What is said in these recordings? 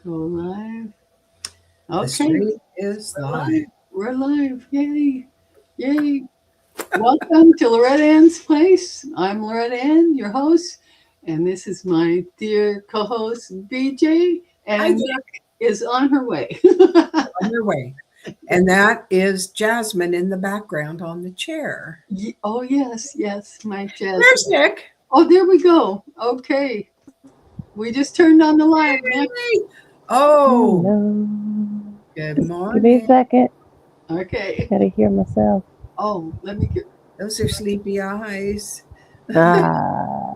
Go live. The Okay, stream is we're live. live. We're live. Yay. Yay. Welcome to Loretta Ann's Place. I'm Loretta Ann, your host, and this is my dear co host, BJ, Hi, and Jen, Nick is on her way. on your way. And that is Jasmine in the background on the chair. Oh, yes, yes, my Jess. There's Nick. Oh, there we go. Okay. We just turned on the live, Nick. Hey. Oh, Hello. good Just give me a morning. second. Okay. Gotta hear myself. Oh, let me get. Those are sleepy eyes. Ah,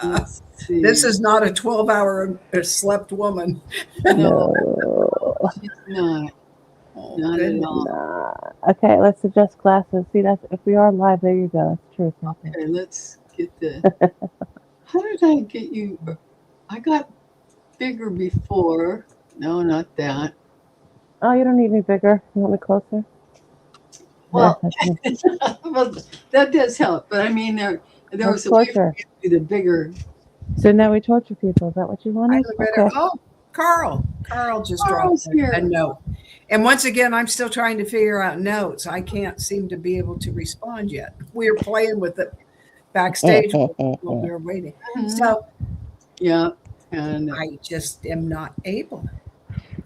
Let's see. This is not a 12-hour slept woman. No, no. she's not. Oh, Not at goodness. all. Nah. Okay, let's adjust glasses. See, that's if we are live. There you go. That's true. Okay, let's get the. How did I get you? I got bigger before. No, not that. Oh, you don't need me bigger. You want me closer? Well, Yeah, that's me. well, that does help. But I mean, there Let's was a way for torture. you to do the bigger. So now we torture people. Is that what you Hi, wanted? Loretta. Okay. Oh, Carl. Carl just Carl's dropped here. a note. And once again, I'm still trying to figure out notes. I can't seem to be able to respond yet. We're playing with it backstage while we were waiting. Mhm. So Yeah, and I just am not able.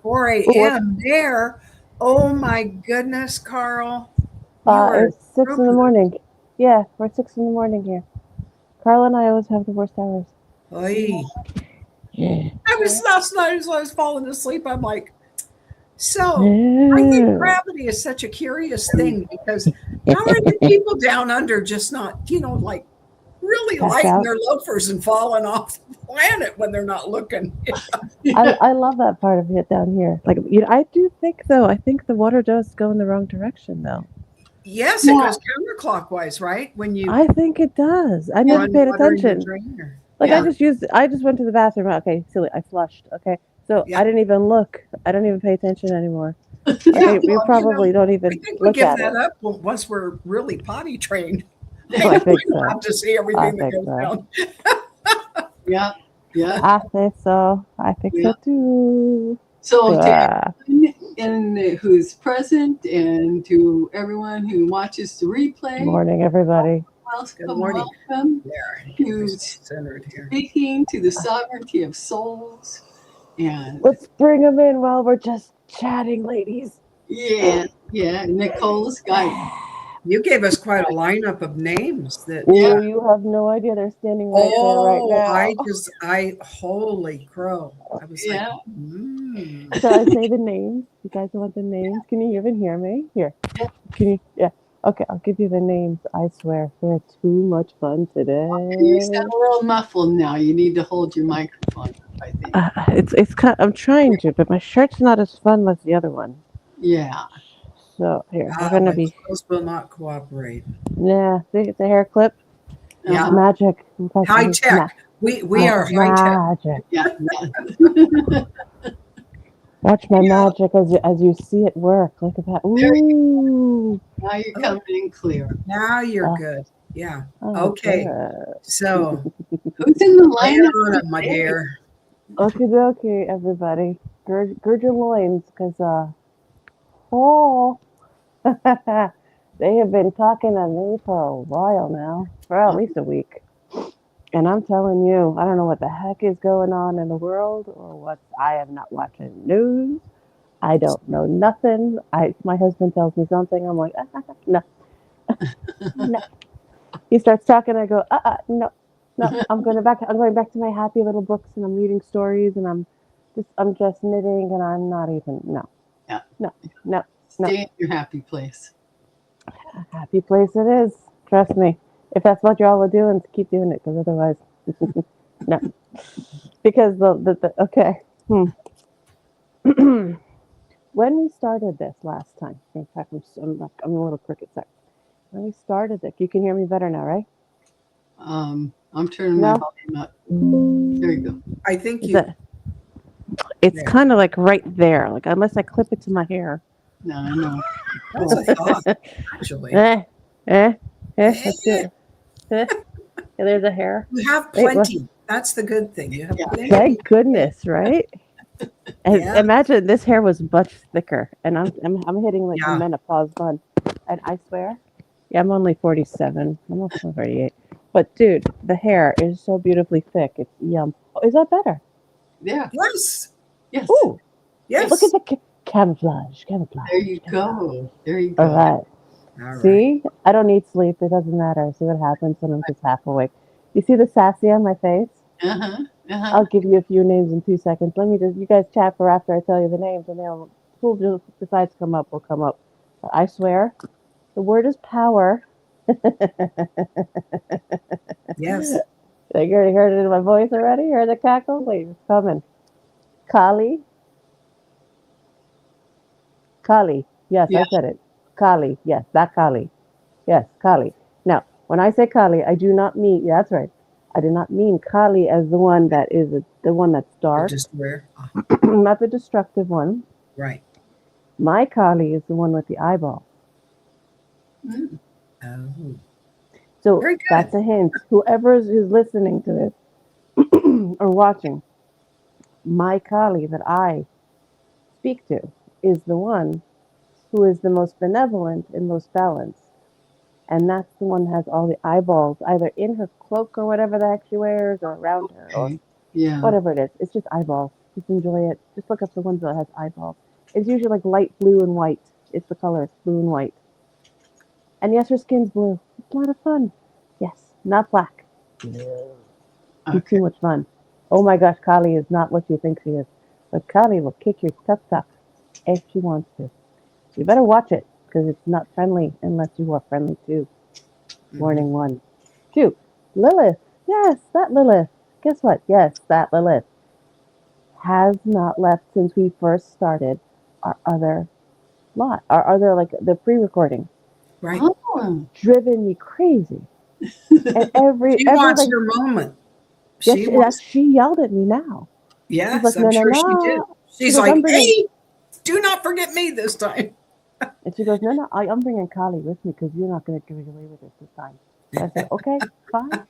4 What? a.m. there. Oh my goodness, Carl. You are It's 6 in the morning. Yeah, we're 6 in the morning here. Carla and I always have the worst hours. Oy. Yeah. I was last night as I was falling asleep. I'm like, so I think gravity is such a curious thing because how are the people down under just not, like really Pass lighting out. their loafers and falling off the planet when they're not looking? I love that part of it down here. Like, I do think though. I think the water does go in the wrong direction though. Yes, it Yeah. goes counterclockwise, right? When you I think it does. I never run paid water in your attention. drain or- Like Yeah. I just went to the bathroom. Okay, silly. I flushed. Okay, so Yeah. I didn't even look. I don't even pay attention anymore. Yeah, Okay, well, you probably don't I even think we look give at that it. up once we're really potty trained. I think We so. don't have to see everything that think goes so. down. yeah, yeah. I think so. I think Yeah. so too. So to Ah, everyone who's present and to everyone who watches the replay, morning, everybody. Good welcome, morning. welcome There, to it's centered here. speaking to the sovereignty of souls. And Let's bring them in while we're just chatting, ladies. yeah, Nicole's guiding. You gave us quite a lineup of names that. Oh, you have no idea. They're standing right there right now. Holy crow. I was Yeah. like, Shall I say the names? You guys want the names? Can you even hear me? Here. Yeah. Can you? Yeah. Okay, I'll give you the names. I swear, they're too much fun today. You sound a little muffled now. You need to hold your microphone up, I think. It's kind. I'm trying to, but my shirt's not as fun as the other one. Yeah. So here, we're gonna my be. clothes will not cooperate. Yeah, see, it's a hair clip. Yeah. Magic. High tech. We are high tech. Magic. Yeah. Watch my magic as you see it work. Look at that. There Ooh. Now you're coming in clear. Now you're Oh. good. Yeah. Oh, Okay. good. So, Who's in the lay lineup? on it, my dear. Okie dokie, everybody. Gird your loins, because, they have been talking to me for a while now, for at least a week. And I'm telling you, I don't know what the heck is going on in the world or what. I am not watching news. I don't know nothing. My husband tells me something. I'm like, no. No. He starts talking. I go, no. I'm going back to my happy little books, and I'm reading stories, and I'm just knitting, and I'm not even, no. Yeah. No. Stay in your happy place. A happy place it is. Trust me. If that's what y'all are doing, keep doing it, because otherwise, no. Because okay. When we started this last time, in fact, I'm a little crooked. Sorry. When we started this, you can hear me better now, right? I'm turning my volume up. There you go. I think It's kind of like right there. Like unless I clip it to my hair. No, I know. That's a thought, actually. Let's do it. There's a hair. You have plenty. That's the good thing. You have plenty. Thank goodness, right? And Yeah. imagine this hair was much thicker, and I'm hitting like the Yeah. menopause bun, and I swear, yeah, I'm only 47. I'm not 38, but dude, the hair is so beautifully thick. It's yum. Oh, is that better? Yeah. Yes. Yes. Ooh, look Yes. at the camouflage, There you camouflage. go. There you All go. right. All right. See, I don't need sleep. It doesn't matter. See what happens when I'm just half awake. You see the sassy on my face? Uh-huh. Uh-huh. I'll give you a few names in 2 seconds. Let me just, you guys chat for after I tell you the names, and they'll, who decides to come up will come up. But I swear, the word is power. Yes. Like, you already heard it in my voice already? Heard the cackle? Wait, it's coming. Kali. Kali. Yes, Yeah. I said it. Kali. Yes, that Kali. Yes, Kali. Now, when I say Kali, I do not mean, yeah, that's right. I do not mean Kali as the one that is the one that's Or dark, just where? not the destructive one. Right. My Kali is the one with the eyeball. Mm. Oh. So Very good. that's a hint. Whoever is listening to this or watching, my Kali that I speak to is the one who is the most benevolent and most balanced. And that's the one that has all the eyeballs, either in her cloak or whatever the heck she wears, or around her, or Okay. Yeah. whatever it is. It's just eyeballs. Just enjoy it. Just look up the ones that has eyeballs. It's usually like light blue and white. It's the color. It's blue and white. And yes, her skin's blue. It's a lot of fun. Yes, not black. No. Be Okay. too much fun. Oh my gosh, Kali is not what you think she is. But Kali will kick your tuck if she wants to. You better watch it, because it's not friendly unless you are friendly too. Warning 1. 2. Lilith. Yes, that Lilith. Guess what? Yes, that Lilith has not left since we first started our other lot, our other, like, the pre-recording. Right. Oh. Driven me crazy. And every She wants like, her moment. yes, She wants. she yelled at me now. She's Yes, like, I'm no, no, sure she did. no. She She's goes, like, I'm bringing, hey, do not forget me this time. and she goes, no, no, I'm bringing Kali with me because you're not going to get away with this time. So I said, okay, fine.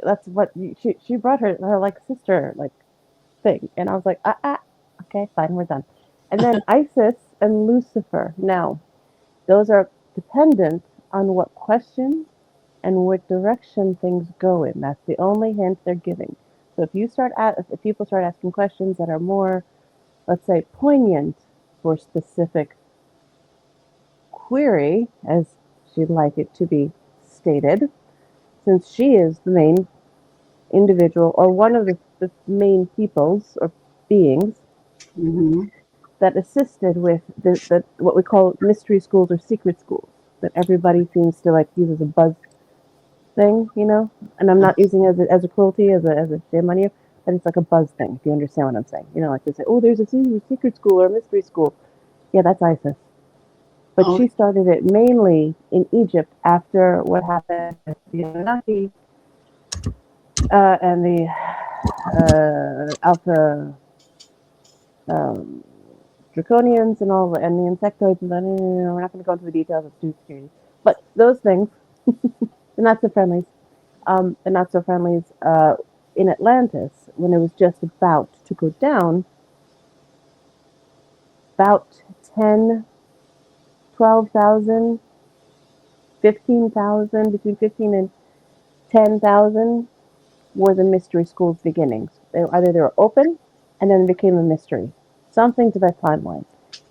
That's what she brought her like sister like thing, and I was like, okay, fine, we're done. And then Isis and Lucifer. Now, those are dependent on what question and what direction things go in. That's the only hint they're giving. So if people start asking questions that are more, let's say, poignant for specific query, as she'd like it to be stated, since she is the main individual or one of the main peoples or beings Mm-hmm. that assisted with the what we call mystery schools or secret schools that everybody seems to like use as a buzz thing, you know. And I'm not using it as a cruelty, as a shame on you, but it's like a buzz thing. If you understand what I'm saying, you know, like they say, oh, there's a secret school or a mystery school. Yeah, that's Isis. But Oh. she started it mainly in Egypt after what happened with the Anunnaki and the Alpha draconians and all, and the insectoids. And then we're not going to go into the details of too security, but those things, the not so friendlies, in Atlantis when it was just about to go down, about 10, 12,000, 15,000, between 15 and 10,000 were the mystery school's beginnings. Either they were open and then became a mystery. Something to that timeline.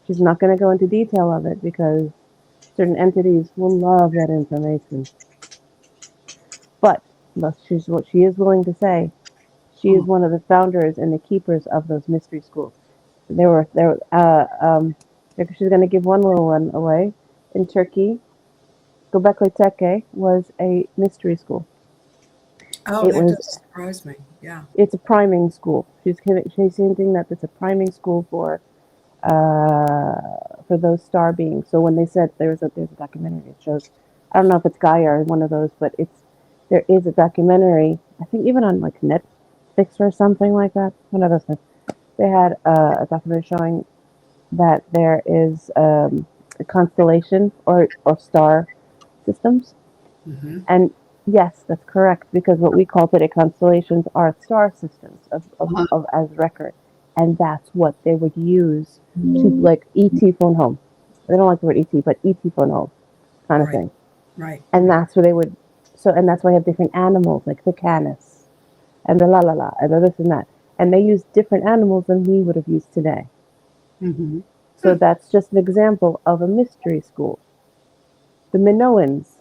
She's not going to go into detail of it because certain entities will love that information. But what she is willing to say, she is one of the founders and the keepers of those mystery schools. She's going to give one little one away. In Turkey, Göbekli Tepe was a mystery school. Oh, It that was does surprise me. Yeah. It's a priming school. She's hinting that it's a priming school for those star beings. So when they said there's a documentary, it shows. I don't know if it's Gaia or one of those, but there is a documentary. I think even on like Netflix or something like that. One of those things. They had a documentary showing that there is a constellation or star systems, Mm-hmm. and Yes, that's correct. Because what we call today constellations are star systems Uh-huh. of as record, and that's what they would use to like ET phone home. They don't like the word ET, but ET phone home kind of Right. thing. Right. And that's where they would. So, and that's why I have different animals like the canis and the la la la and the this and that, and they use different animals than we would have used today. Hmm. So that's just an example of a mystery school. The Minoans,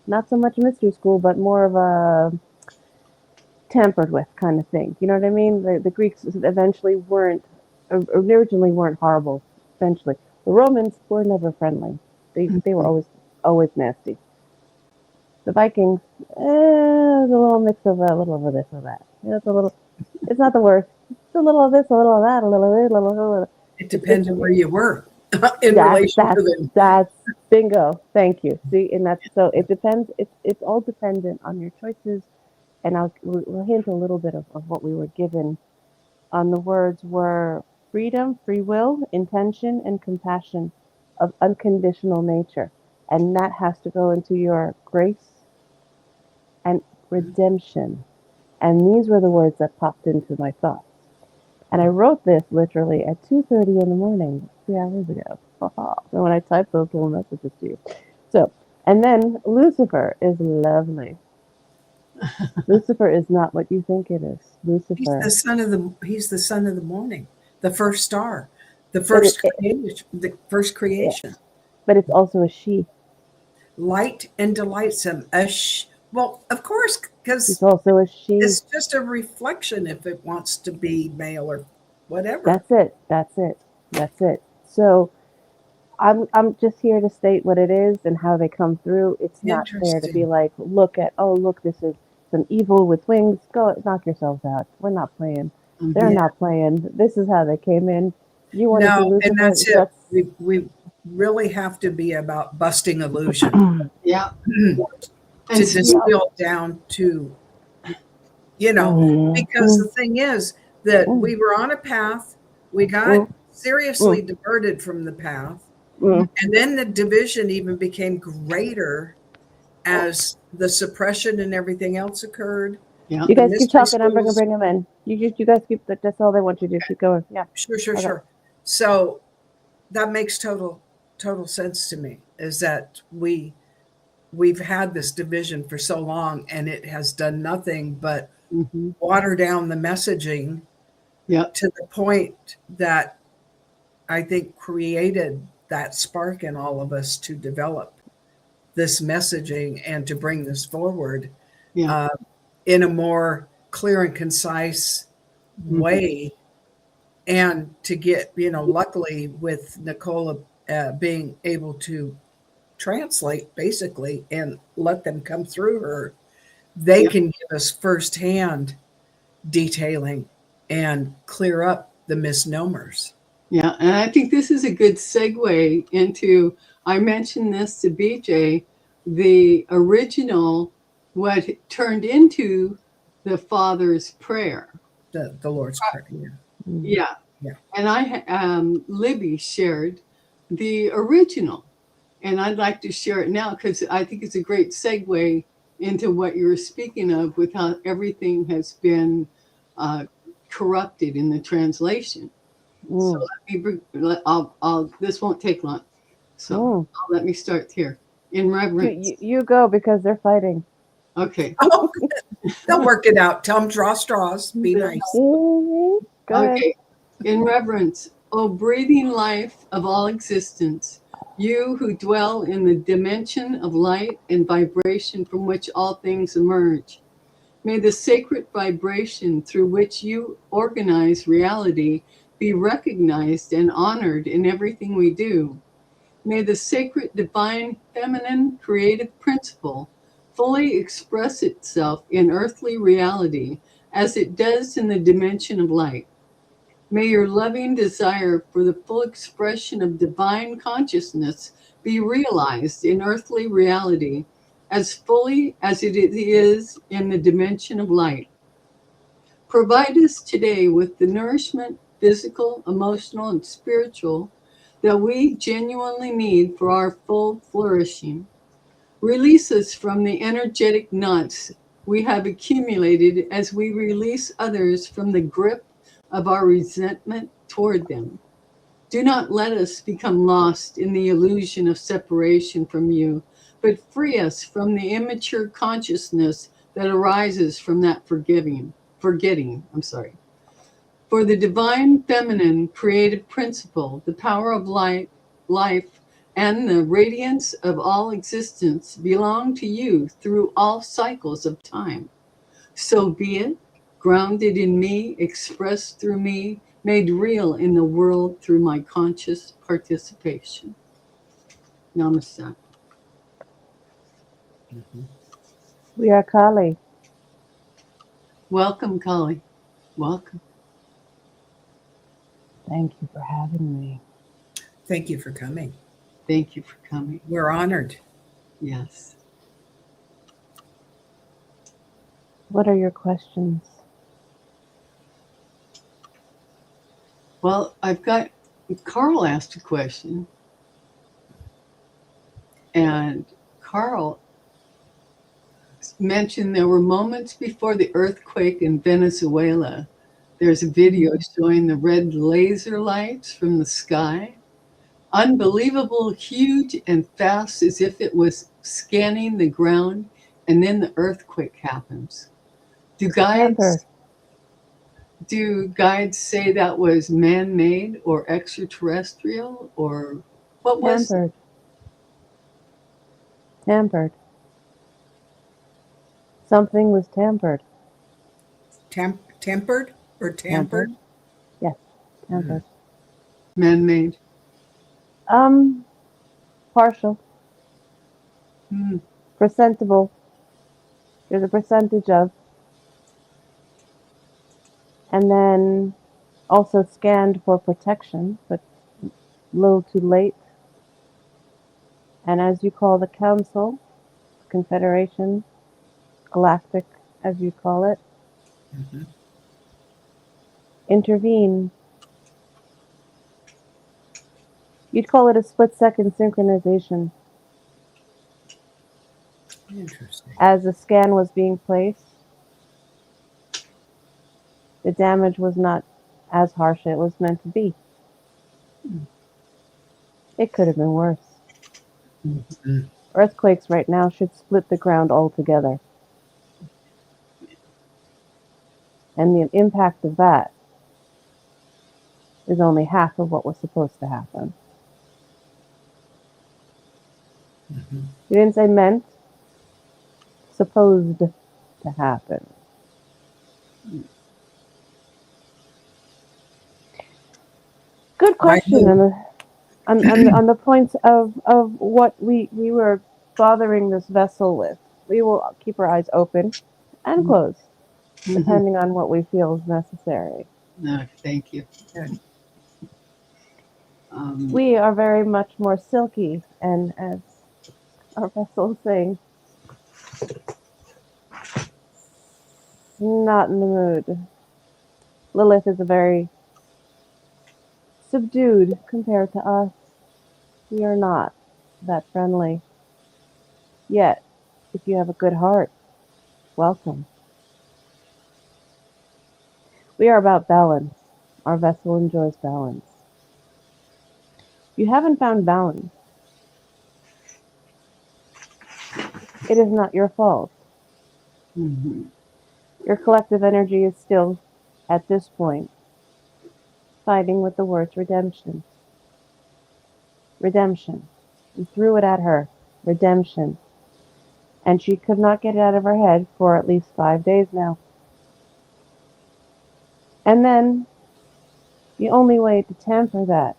not so much a mystery school, but more of a tampered with kind of thing. You know what I mean? The Greeks eventually weren't, originally weren't horrible. Eventually, the Romans were never friendly. They were always nasty. The Vikings, a little mix of a little of this or that. It's a little. It's not the worst. It's a little of this, a little of that, a little of this, a little. It It's depends on where you were in that's relation to that's them. that's bingo. Thank you. See, and that's so. It depends. It's all dependent on your choices. And we'll hint a little bit of what we were given on the words were freedom, free will, intention, and compassion of unconditional nature. And that has to go into your grace and redemption. And these were the words that popped into my thoughts. And I wrote this literally at 2:30 in the morning, 3 hours ago. So when I typed those little messages to you. So, and then Lucifer is lovely. Lucifer is not what you think it is. Lucifer. He's the son of the morning, the first star, But the first yeah, creation. but it's also a she. Light and delightsome. Well, of course, It's because also a she. it's just a reflection if it wants to be male or whatever. That's it. That's it. That's it. So I'm just here to state what it is and how they come through. It's not fair to be Interesting. like, look, this is some evil with wings. Go knock yourselves out. We're not playing. They're Yeah. not playing. This is how they came in. You want to see No, and Lucifer? that's it. We really have to be about busting illusion Yeah. to And distill down to, because the thing is that we were on a path, we got seriously diverted from the path, and then the division even became greater as the suppression and everything else occurred. yeah. You The guys keep mystery talking. I'm gonna schools. bring them in. You guys keep. That's all they want you to do. Keep going. Yeah. Sure, sure, Okay. sure. So that makes total sense to me, is that we've had this division for so long and it has done nothing but Hmm. water down the messaging Yeah. to the point that I think created that spark in all of us to develop this messaging and to bring this forward Yeah. uh, in a more clear and concise way, and to get, luckily with Nicola being able to translate basically and let them come through her, they Yeah. can give us firsthand detailing and clear up the misnomers. Yeah, and I think this is a good segue into. I mentioned this to BJ, the original, what turned into the Father's Prayer. The Lord's Prayer. Yeah. Yeah, Yeah. and Libby shared the original, and I'd like to share it now because I think it's a great segue into what you were speaking of with how everything has been uh, corrupted in the translation. So I'll this won't take long. So let me start here. In reverence. You go because they're fighting. Okay. Oh, they'll work it out. Tell them draw straws. Be nice. Go ahead. Okay. In reverence, O breathing life of all existence, you who dwell in the dimension of light and vibration from which all things emerge. May the sacred vibration through which you organize reality be recognized and honored in everything we do. May the sacred divine feminine creative principle fully express itself in earthly reality as it does in the dimension of light. May your loving desire for the full expression of divine consciousness be realized in earthly reality as fully as it is in the dimension of light. Provide us today with the nourishment, physical, emotional, and spiritual, that we genuinely need for our full flourishing. Release us from the energetic knots we have accumulated as we release others from the grip of our resentment toward them. Do not let us become lost in the illusion of separation from you, but free us from the immature consciousness that arises from that forgetting. For the divine feminine creative principle, the power of light, life, and the radiance of all existence belong to you through all cycles of time. So be it, grounded in me, expressed through me, made real in the world through my conscious participation. Namaste. We are Kali. Welcome, Kali. Welcome. Thank you for having me. Thank you for coming. Thank you for coming. We're honored. Yes. What are your questions? Well, I've got Carl asked a question, and Carl mentioned there were moments before the earthquake in Venezuela. There's a video showing the red laser lights from the sky. Unbelievable, huge, and fast, as if it was scanning the ground, and then the earthquake happens. Do guides say that was man-made or extraterrestrial, or what was it? Tampered. Something was tampered. Tempered or tampered? Yes, tampered. Man-made? Partial. Hmm. Percentable. There's a percentage of. And then also scanned for protection, but a little too late. And as you call the council, confederation, galactic, as you call it, intervene. You'd call it a split-second synchronization. Interesting. As the scan was being placed, the damage was not as harsh as it was meant to be. It could have been worse. Earthquakes right now should split the ground altogether. And the impact of that is only half of what was supposed to happen. You didn't say meant, supposed to happen. Good question on the points of what we were bothering this vessel with. We will keep our eyes open and closed, depending on what we feel is necessary. No, thank you. We are very much more silky, and as our vessel is saying, not in the mood. Lilith is a very subdued compared to us. We are not that friendly. Yet, if you have a good heart, welcome. We are about balance. Our vessel enjoys balance. You haven't found balance. It is not your fault. Your collective energy is still, at this point, fighting with the words redemption. Redemption. You threw it at her. Redemption. And she could not get it out of her head for at least 5 days now. And then, the only way to temper that,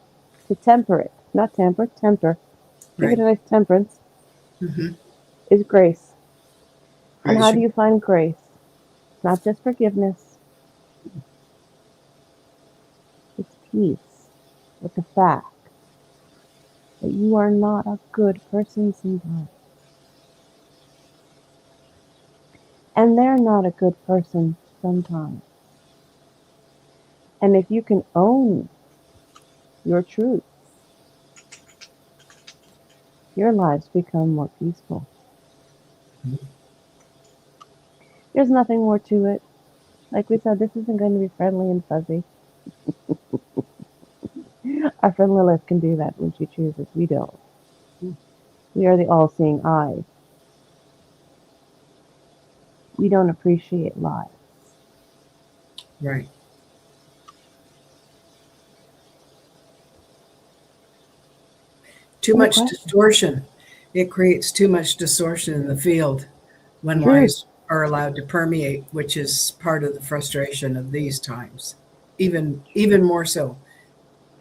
to temper it, not tamper, temper, give it a nice temperance, is grace. And how do you find grace? It's not just forgiveness. It's peace with the fact that you are not a good person sometimes. And they're not a good person sometimes. And if you can own your truth, your lives become more peaceful. There's nothing more to it. Like we said, this isn't going to be friendly and fuzzy. Our friend Lilith can do that when she chooses. We don't. We are the all-seeing eye. We don't appreciate lies. Right. Too Good much question. distortion. It creates too much distortion in the field when True. lies are allowed to permeate, which is part of the frustration of these times. Even more so,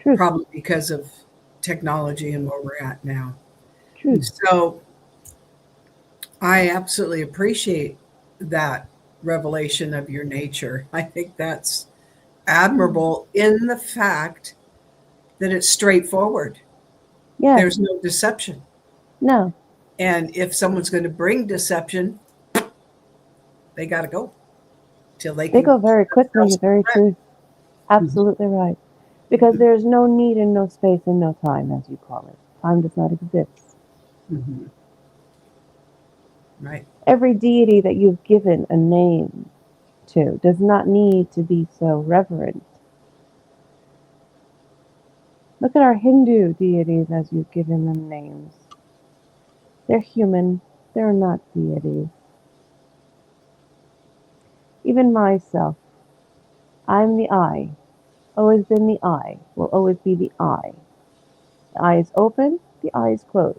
Truth. probably because of technology and where we're at now. Truth. So I absolutely appreciate that revelation of your nature. I think that's admirable in the fact that it's straightforward. Yes. There's no deception. No. And if someone's going to bring deception, they got to go till they They can. go very quickly. Very true. Absolutely right. Because there's no need and no space and no time, as you call it. Time does not exist. Mhm. Right. Every deity that you've given a name to does not need to be so reverent. Look at our Hindu deities as you've given them names. They're human. They're not deities. Even myself, I'm the I. Always been the I. Will always be the I. The eye is open, the eye is closed.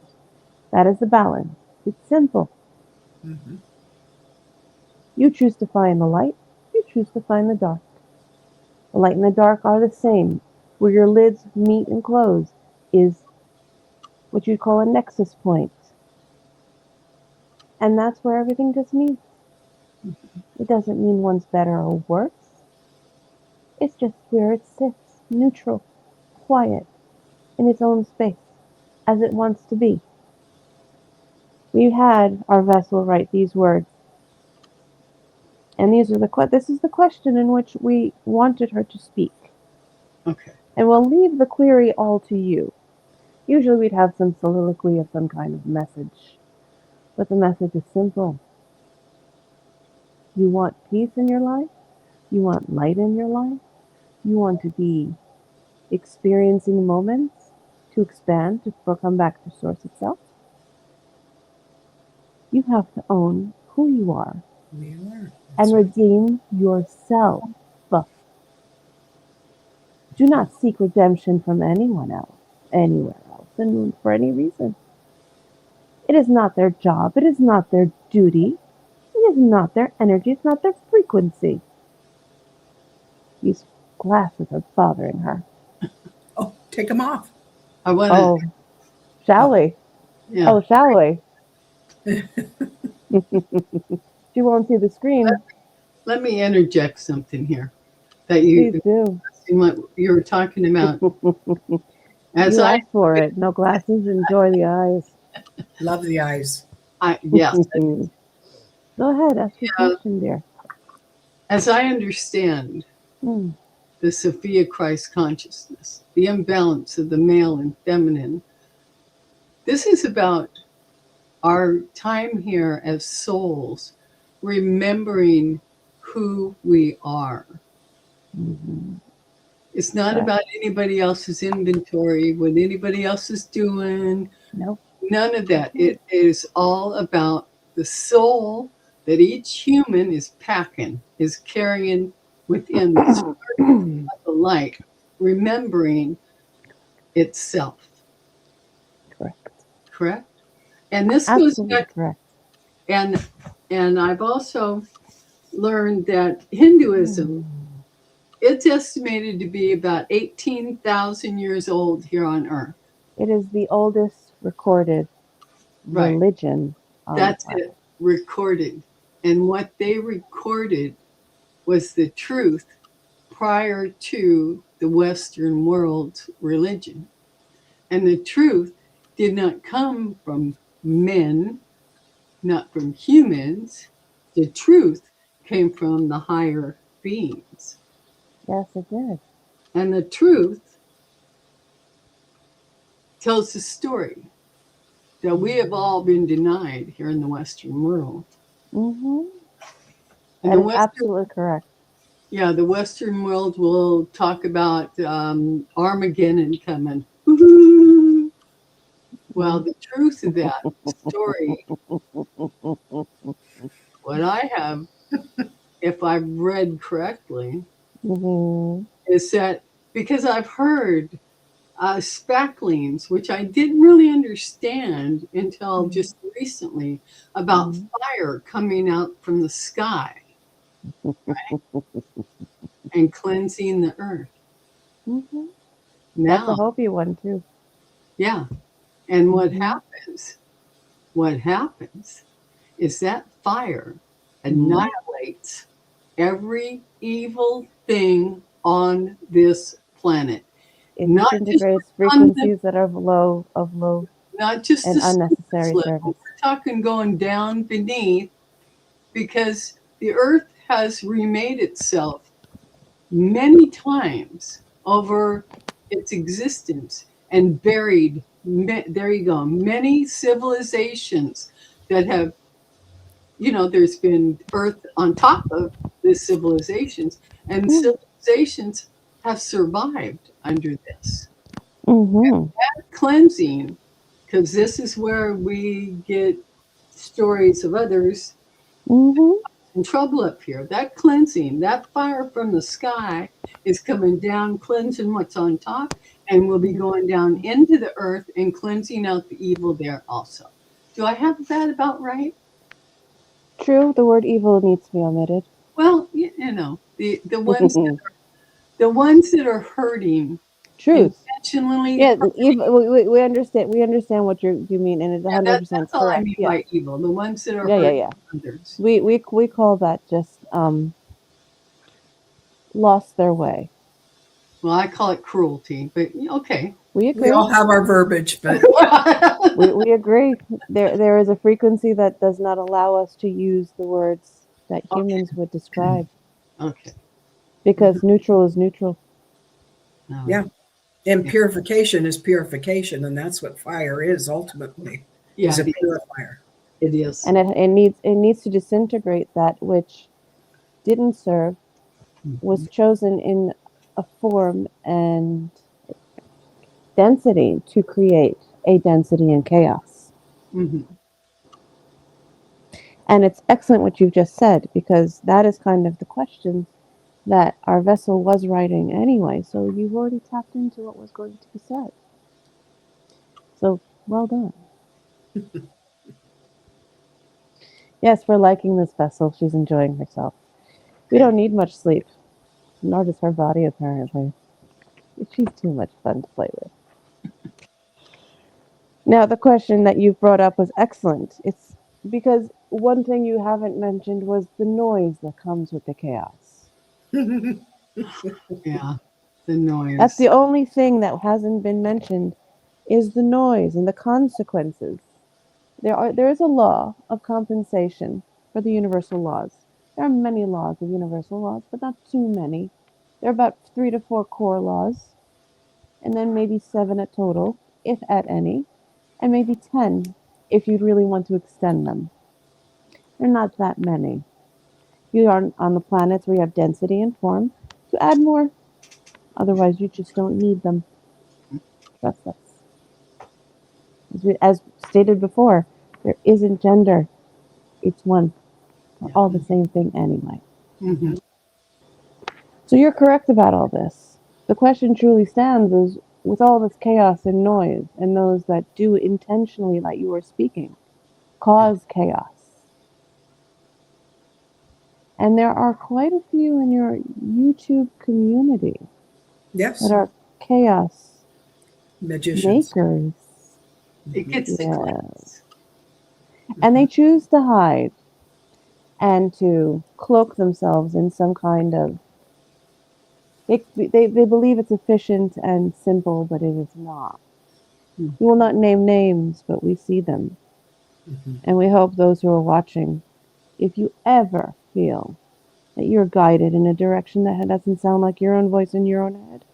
That is the balance. It's simple. Mm-hmm. You choose to find the light, you choose to find the dark. The light and the dark are the same. Where your lids meet and close is what you call a nexus point. And that's where everything just meets. It doesn't mean one's better or worse. It's just where it sits, neutral, quiet, in its own space, as it wants to be. We had our vessel write these words. And this is the question in which we wanted her to speak. Okay. And we'll leave the query all to you. Usually we'd have some soliloquy of some kind of message. But the message is simple. You want peace in your life? You want light in your life? You want to be experiencing moments to expand, to come back to source itself? You have to own who you are We are. and redeem yourself. Do not seek redemption from anyone else, anywhere else, and for any reason. It is not their job. It is not their duty. It is not their energy. It's not their frequency. These glasses are bothering her. Oh, take them off. I want to. Oh, shall we? Yeah. Oh, shall we? She won't see the screen. Let me interject something here that Please do. you were talking about. As You asked for it. No glasses. Enjoy the eyes. Love the eyes. Yes. Go ahead. Ask your question, dear. As I understand the Sophia Christ consciousness, the imbalance of the male and feminine, this is about our time here as souls, remembering who we are. Mm-hmm. It's not about anybody else's inventory, what anybody else is doing. Nope. None of that. It is all about the soul that each human is packing, is carrying within the light, remembering itself. Correct? And this goes back. Correct. And I've also learned that Hinduism, it's estimated to be about 18,000 years old here on Earth. It is the oldest recorded religion. That's it, recorded. And what they recorded was the truth prior to the Western world's religion. And the truth did not come from men, not from humans. The truth came from the higher beings. Yes, it did. And the truth tells the story. that we have all been denied here in the Western world. Mm-hmm. And That the is Western, absolutely correct. yeah, the Western world will talk about Armageddon coming. Woo-hoo. Well, the truth of that story, what I have, if I've read correctly, Mm-hmm. is that because I've heard spacklings, which I didn't really understand until just recently, about fire coming out from the sky and cleansing the earth. Mm-hmm. That's a Now, Hopi one too. yeah. And what Mhm. happens? What happens is that fire Mhm. annihilates every evil thing on this planet. It Not just disintegrates on the, frequencies that are of low not just and the surface unnecessary level. service. We're talking going down beneath, because the earth has remade itself many times over its existence and buried, there you go, many civilizations that have, there's been earth on top of the civilizations, and civilizations have survived under this. Mm-hmm. That cleansing, because this is where we get stories of others Mm-hmm. in trouble up here. That cleansing, that fire from the sky is coming down, cleansing what's on top, and will be going down into the earth and cleansing out the evil there also. Do I have that about right? True, the word evil needs to be omitted. Well, the ones that are hurting Truth. intentionally. Yeah, the evil. We understand. We understand what you mean, and it's Yeah, 100% that's all I correct. mean Yeah, by evil. The ones that are yeah, yeah, hurting yeah. others. We call that just lost their way. Well, I call it cruelty, but okay. We We agree. all have our verbiage, but We agree. There is a frequency that does not allow us to use the words that humans would describe, Okay. because neutral is neutral. No. yeah. And purification is purification, and that's what fire is ultimately. Yeah, Is a purifier. it is. And it needs to disintegrate that which didn't serve, was chosen in a form and density to create a density in chaos. Mhm. And it's excellent what you've just said, because that is kind of the question that our vessel was writing anyway. So you've already tapped into what was going to be said. So well done. Yes, we're liking this vessel. She's enjoying herself. We don't need much sleep, nor does her body, apparently. She's too much fun to play with. Now, the question that you brought up was excellent. It's because one thing you haven't mentioned was the noise that comes with the chaos. Yeah, the noise. That's the only thing that hasn't been mentioned, is the noise and the consequences. There is a law of compensation for the universal laws. There are many laws of universal laws, but not too many. There are about 3 to 4 core laws, and then maybe 7 at total, if at any, and maybe 10 if you'd really want to extend them. They're not that many. You are on the planets where you have density and form to add more. Otherwise, you just don't need them. Trust us. As stated before, there isn't gender. It's one. We're all the same thing anyway. Mhm. So you're correct about all this. The question truly stands is, with all this chaos and noise, and those that do intentionally, like you were speaking, cause chaos. And there are quite a few in your YouTube community Yes. that are chaos Magicians. makers. It gets the Yeah. clicks. And they choose to hide and to cloak themselves in some kind of. They believe it's efficient and simple, but it is not. We will not name names, but we see them. And we hope those who are watching, if you ever feel that you're guided in a direction that doesn't sound like your own voice in your own head,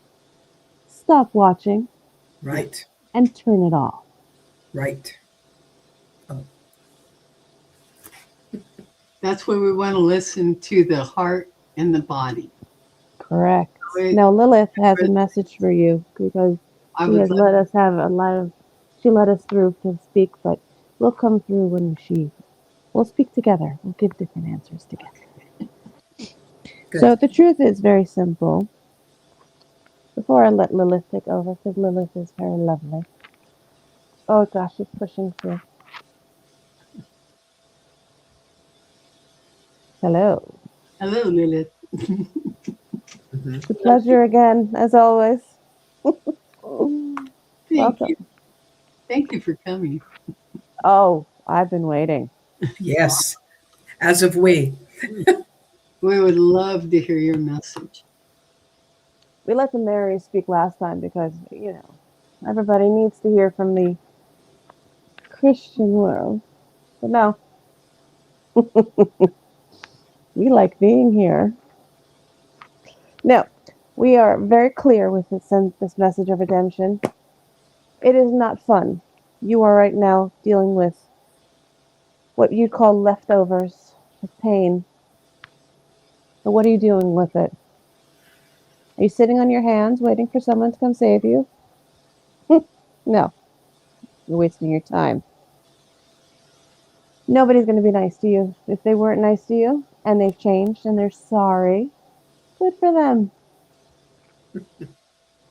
stop watching Right. and turn it off. Right. That's where we want to listen to the heart and the body. Correct. Wait, Now Lilith has a message for you because I she would has love, let us have a lot of. She let us through to speak, but we'll come through when we'll speak together. We'll give different answers together. Good. So the truth is very simple. Before I let Lilith take over, because Lilith is very lovely. Oh gosh, she's pushing through. Hello. hello, Lilith. It's a pleasure again, as always. Thank Welcome. you. Thank you for coming. Oh, I've been waiting. Yes. As of we. We would love to hear your message. We let the Marys speak last time because, everybody needs to hear from the Christian world. But no, we like being here. No, we are very clear with this message of redemption. It is not fun. You are right now dealing with what you'd call leftovers of pain. But what are you doing with it? Are you sitting on your hands waiting for someone to come save you? No, you're wasting your time. Nobody's going to be nice to you. If they weren't nice to you and they've changed and they're sorry, good for them.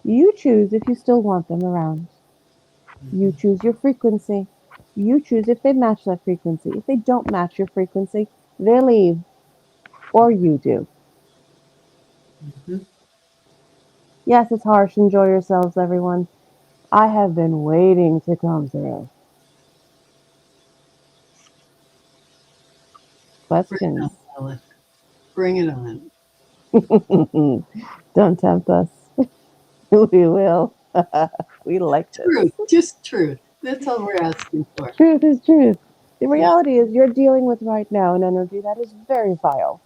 You choose if you still want them around. You choose your frequency. You choose if they match that frequency. If they don't match your frequency, they leave. Or you do. Mhm. Yes, it's harsh. Enjoy yourselves, everyone. I have been waiting to come through. Bring it Questions? on, Lilith. Bring it on. Don't tempt us. We will. We like this. Truth, just truth. That's all we're asking for. Truth is truth. The reality is you're dealing with right now an energy that is very vile.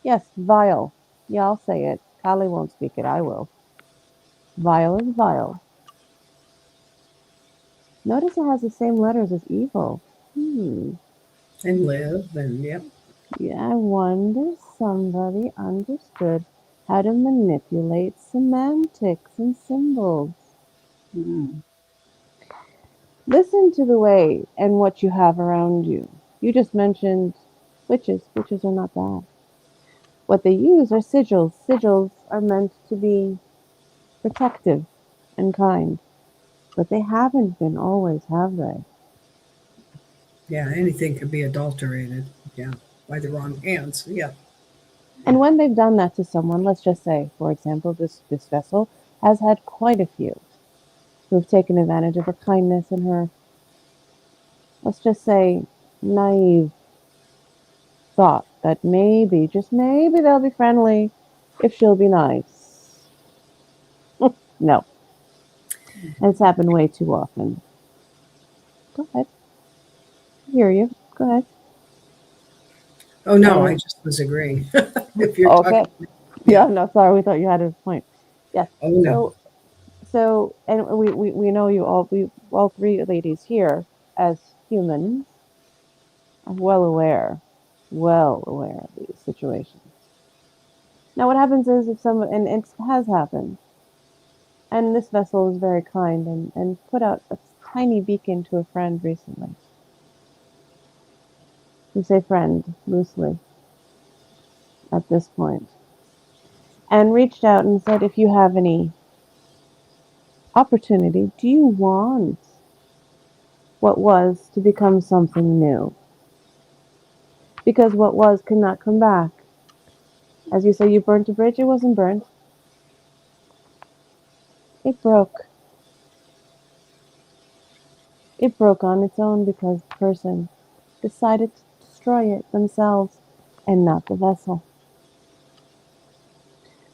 Yes, vile. Yeah, I'll say it. Kali won't speak it. I will. Vile is vile. Notice it has the same letters as evil. And live and yep. Yeah, I wonder somebody understood how to manipulate semantics and symbols. Mm. Listen to the way and what you have around you. You just mentioned witches. Witches are not bad. What they use are sigils. Sigils are meant to be protective and kind, but they haven't been always, have they? Yeah, anything could be adulterated. Yeah. By the wrong hands. Yeah. And when they've done that to someone, let's just say, for example, this vessel has had quite a few who've taken advantage of her kindness and her, let's just say, naive thought that maybe, just maybe they'll be friendly if she'll be nice. No. And it's happened way too often. Go ahead. I hear you. Go ahead. Oh no, I just was agreeing. If you're Okay. talking. Yeah, no, sorry, we thought you had a point. Yes. Oh no. So, and we know you all, we all three ladies here as humans are well aware of these situations. Now, what happens is if someone, and it has happened, and this vessel is very kind and put out a tiny beacon to a friend recently. We say friend loosely at this point, and reached out and said, if you have any opportunity, do you want what was to become something new? Because what was cannot come back. As you say, you burnt a bridge, it wasn't burnt. It broke. It broke on its own because the person decided to destroy it themselves and not the vessel.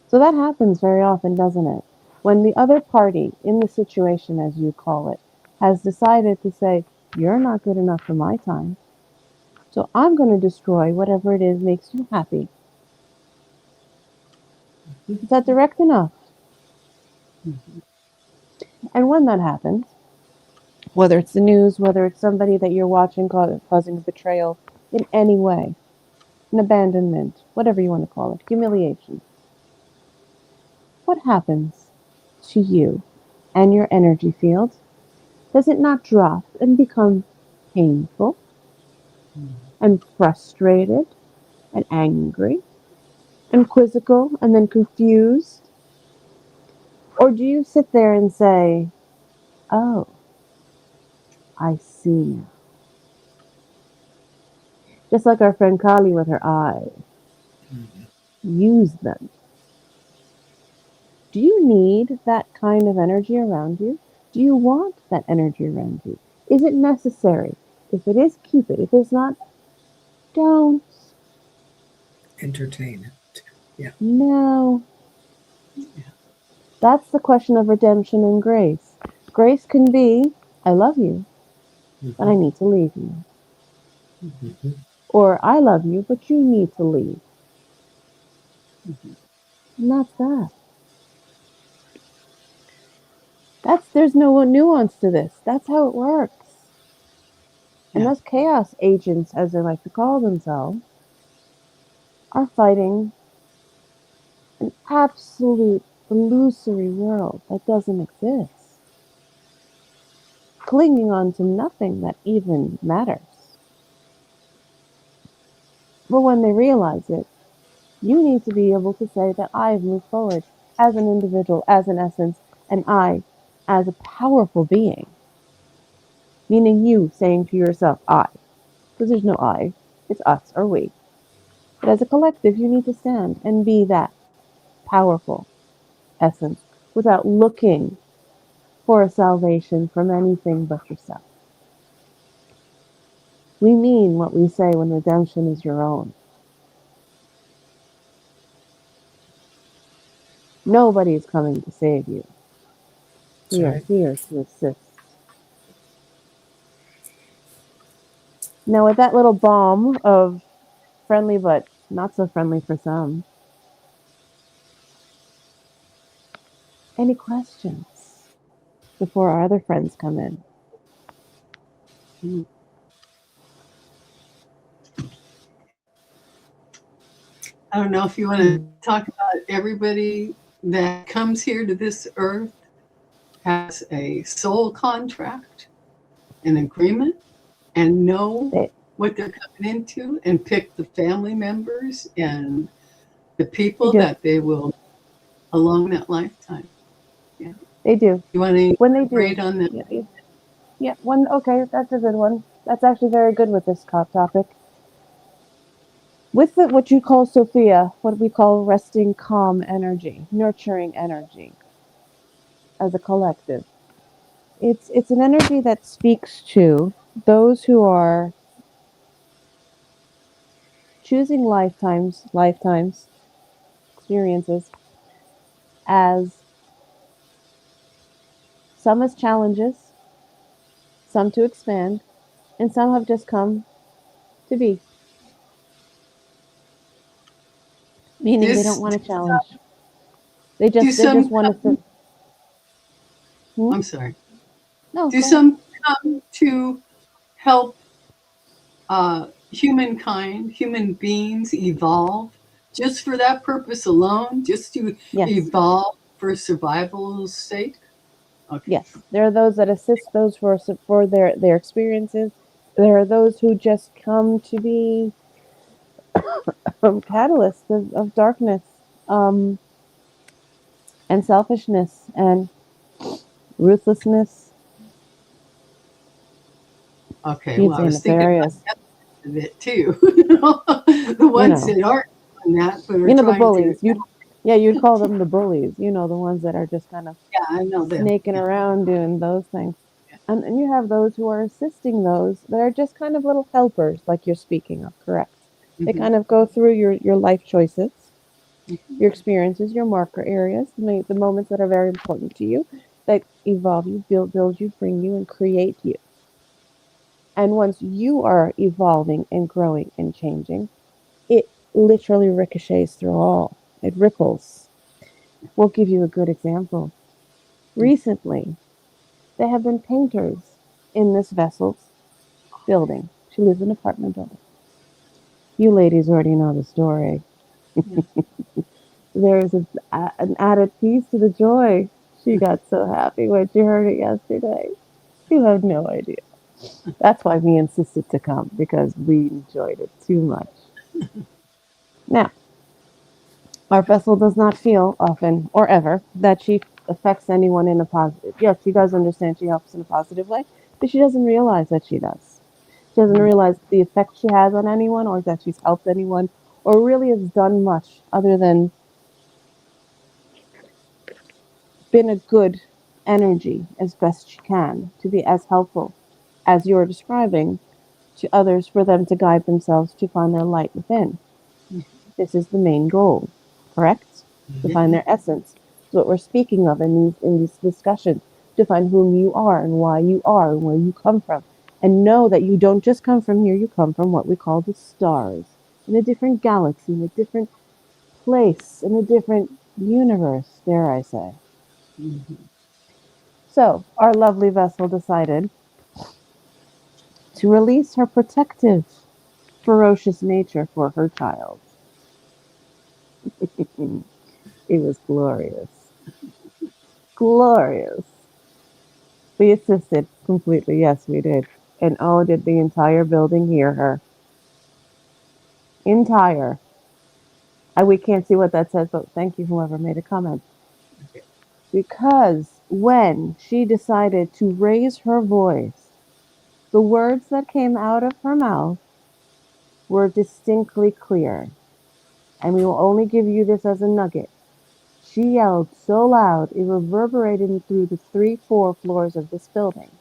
So that happens very often, doesn't it? When the other party in the situation, as you call it, has decided to say, you're not good enough for my time, so I'm going to destroy whatever it is makes you happy. Is that direct enough? Mhm. And when that happens, whether it's the news, whether it's somebody that you're watching causing a betrayal in any way, an abandonment, whatever you want to call it, humiliation. What happens to you and your energy field? Does it not drop and become painful and frustrated and angry and quizzical and then confused? Or do you sit there and say, oh, I see now? Just like our friend Kali with her eyes. Use them. Do you need that kind of energy around you? Do you want that energy around you? Is it necessary? If it is, keep it. If it's not, don't. Entertain it. Yeah. No. That's the question of redemption and grace. Grace can be, I love you, but I need to leave you. Or I love you, but you need to leave. And that's that. There's no nuance to this. That's how it works. And Yeah. those chaos agents, as they like to call themselves, are fighting an absolute illusory world that doesn't exist. Clinging on to nothing that even matters. But when they realize it, you need to be able to say that I have moved forward as an individual, as an essence, and I as a powerful being. Meaning you saying to yourself, I. Because there's no I. It's us or we. But as a collective, you need to stand and be that powerful essence without looking for a salvation from anything but yourself. We mean what we say when redemption is your own. Nobody is coming to save you. We are here to assist. Now, with that little bomb of friendly but not so friendly for some, any questions before our other friends come in? I don't know if you want to talk about everybody that comes here to this earth has a soul contract, an agreement, and know They, what they're coming into and pick the family members and the they people do. that they will along that lifetime. Yeah. They do. You want to When they do. elaborate on that? Yeah, one, okay, that's a good one. That's actually very good with this topic. With what you call, Sophia, what we call resting calm energy, nurturing energy as a collective. It's an energy that speaks to those who are choosing lifetimes, experiences as some as challenges, some to expand, and some have just come to be. Meaning they don't This want to challenge. They do just some want to. I'm sorry. No, Do go ahead. some come to help humankind, human beings evolve just for that purpose alone, just to Yes. evolve for survival's sake? Okay. Yes, there are those that assist those for their experiences. There are those who just come to be catalysts of darkness, and selfishness and ruthlessness, Okay. you'd Well, I say was thinking about nefarious. that of it too. The You ones know, that aren't doing that, but are the trying to. bullies. You'd call them the bullies. You know, the ones that are just kind of Yeah, I know them. snaking Yeah. around doing those things. And you have those who are assisting those that are just kind of little helpers, like you're speaking of, correct? They Mhm. kind of go through your life choices, Mhm. your experiences, your marker areas, the moments that are very important to you, that evolve you, build you, bring you, and create you. And once you are evolving and growing and changing, it literally ricochets through all. It ripples. We'll give you a good example. Recently, there have been painters in this vessel's building. She lives in an apartment building. You ladies already know the story. Yeah. There's an added piece to the joy. She got so happy when she heard it yesterday. You have no idea. That's why we insisted to come because we enjoyed it too much. Now, our vessel does not feel often or ever that she affects anyone in a positive. Yes, she does understand she helps in a positive way, but she doesn't realize that she does. She doesn't realize the effect she has on anyone or that she's helped anyone or really has done much other than been a good energy as best she can to be as helpful as you're describing to others for them to guide themselves to find their light within. This is the main goal, correct? To Yeah. find their essence. It's what we're speaking of in this discussion. To find whom you are and why you are and where you come from. And know that you don't just come from here, you come from what we call the stars. In a different galaxy, in a different place, in a different universe, dare I say. Mhm. So, our lovely vessel decided to release her protective, ferocious nature for her child. It was glorious. Glorious. We assisted completely. Yes, we did. And oh, did the entire building hear her? Entire. We can't see what that says, but thank you, whoever made a comment. Because when she decided to raise her voice, the words that came out of her mouth were distinctly clear. And we will only give you this as a nugget. She yelled so loud it reverberated through the 4 floors of this building.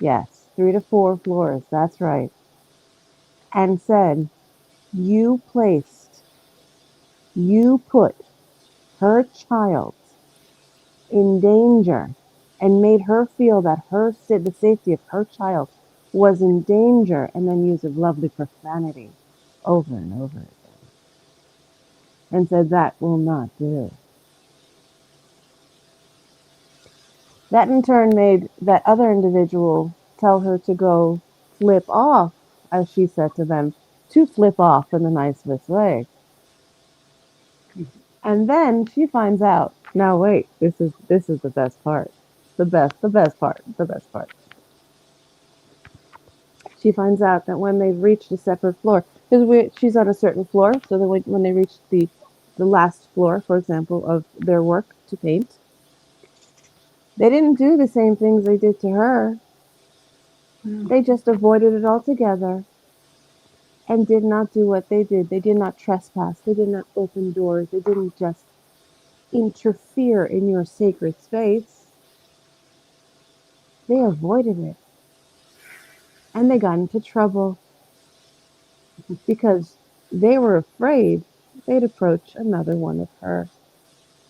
Yes, 3 to 4 floors, that's right. And said, you put her child in danger and made her feel that the safety of her child was in danger, and then used a lovely profanity over and over again. And said, that will not do. That in turn made that other individual tell her to go flip off, as she said to them, to flip off in the nicest way. And then she finds out. Now wait, this is the best part. The best part. She finds out that when they've reached a separate floor, because she's on a certain floor, so that when they reach the last floor, for example, of their work to paint, they didn't do the same things they did to her. They just avoided it altogether and did not do what they did. They did not trespass. They did not open doors. They didn't just interfere in your sacred space. They avoided it. And they got into trouble because they were afraid they'd approach another one of her.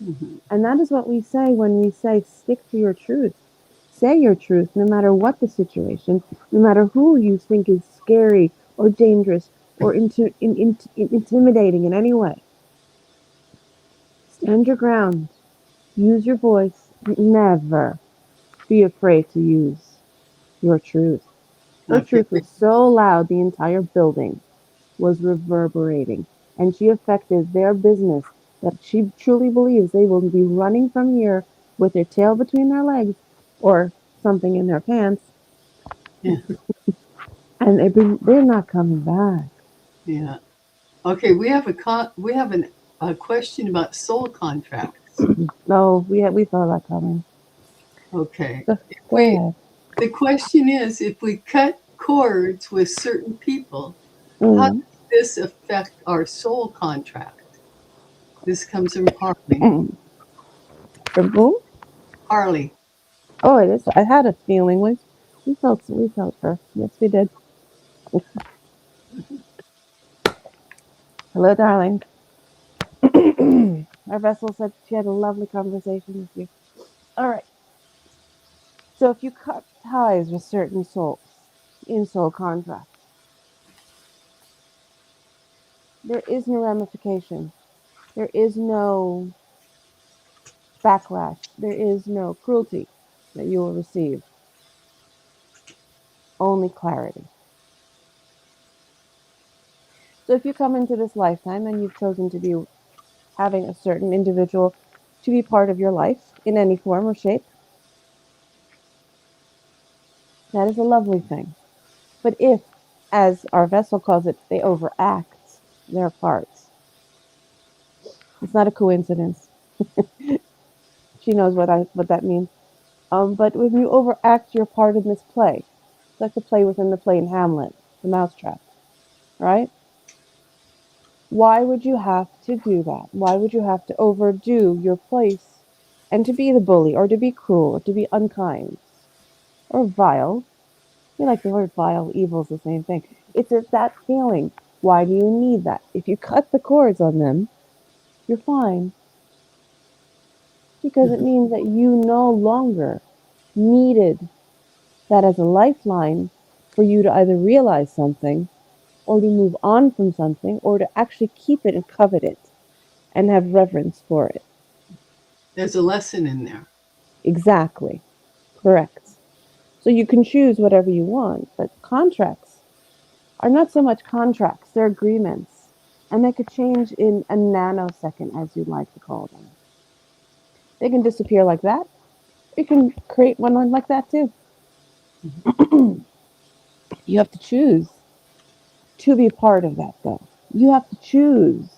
Mhm. And that is what we say when we say stick to your truth. Say your truth no matter what the situation, no matter who you think is scary or dangerous or intimidating in any way. Stand your ground. Use your voice. Never be afraid to use your truth. Her Okay. truth was so loud the entire building was reverberating, and she affected their business that she truly believes they will be running from here with their tail between their legs or something in their pants, Yeah. and they're not coming back. Yeah. Okay. We have a question about soul contracts. No, we saw that coming. Okay. Go, If go we ahead. The question is, if we cut cords with certain people, how Mm. does this affect our soul contract? This comes from Harley. Mm. From who? Harley. Oh, it is. I had a feeling we felt her. Yes, we did. Hello, darling. Our vessel said she had a lovely conversation with you. All right. So if you cut ties with certain souls in soul contract, there is no ramification. There is no backlash. There is no cruelty that you will receive. Only clarity. So if you come into this lifetime and you've chosen to be having a certain individual to be part of your life in any form or shape, that is a lovely thing. But if, as our vessel calls it, they overact their parts, it's not a coincidence. She knows what that means. But when you overact your part in this play, it's like the play within the play in Hamlet, the mousetrap, right? Why would you have to do that? Why would you have to overdo your place and to be the bully or to be cruel or to be unkind or vile? You like the word vile, evil is the same thing. It's that feeling. Why do you need that? If you cut the cords on them, you're fine. Because it means that you no longer needed that as a lifeline for you to either realize something or to move on from something or to actually keep it and covet it and have reverence for it. There's a lesson in there. Exactly. Correct. So you can choose whatever you want, but contracts are not so much contracts, they're agreements. And they could change in a nanosecond, as you'd like to call them. They can disappear like that. You can create one like that too. You have to choose to be part of that, though. You have to choose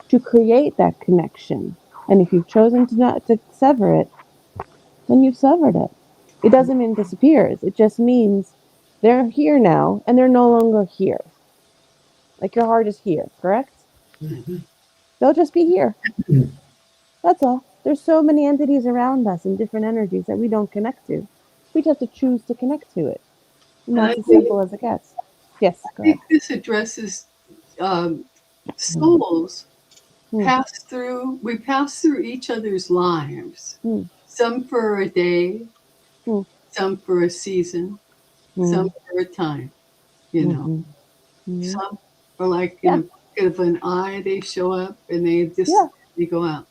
to create that connection. And if you've chosen to sever it, then you've severed it. It doesn't mean it disappears. It just means they're here now and they're no longer here. Like your heart is here, correct? Mm-hmm. They'll just be here. That's all. There's so many entities around us and different energies that we don't connect to. We just have to choose to connect to it. And that's as simple as it gets. Yes, I go ahead. think this addresses souls pass through. We pass through each other's lives. Some for a day, some for a season, some for a time. You know, some are like in a blink of an eye. They show up and they just they go out.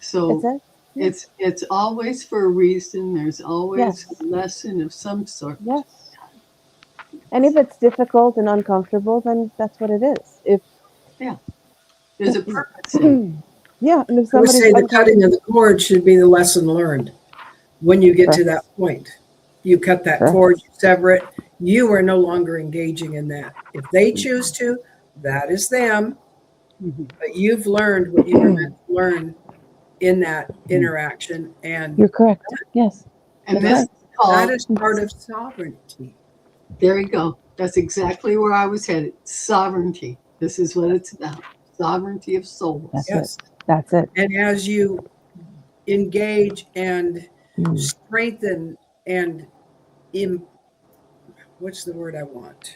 So it's always for a reason. There's always a lesson of some sort. Yes. And if it's difficult and uncomfortable, then that's what it is. There's a purpose. And if I would say the cutting of the cord should be the lesson learned. When you get to that point, you cut that cord, you sever it. You are no longer engaging in that. If they choose to, that is them. But you've learned what you were meant to learn in that interaction, and you're correct. Yes, and this that is part of sovereignty. There you go. That's exactly where I was headed. Sovereignty. This is what it's about. Sovereignty of souls. That's it. And as you engage and strengthen and what's the word I want?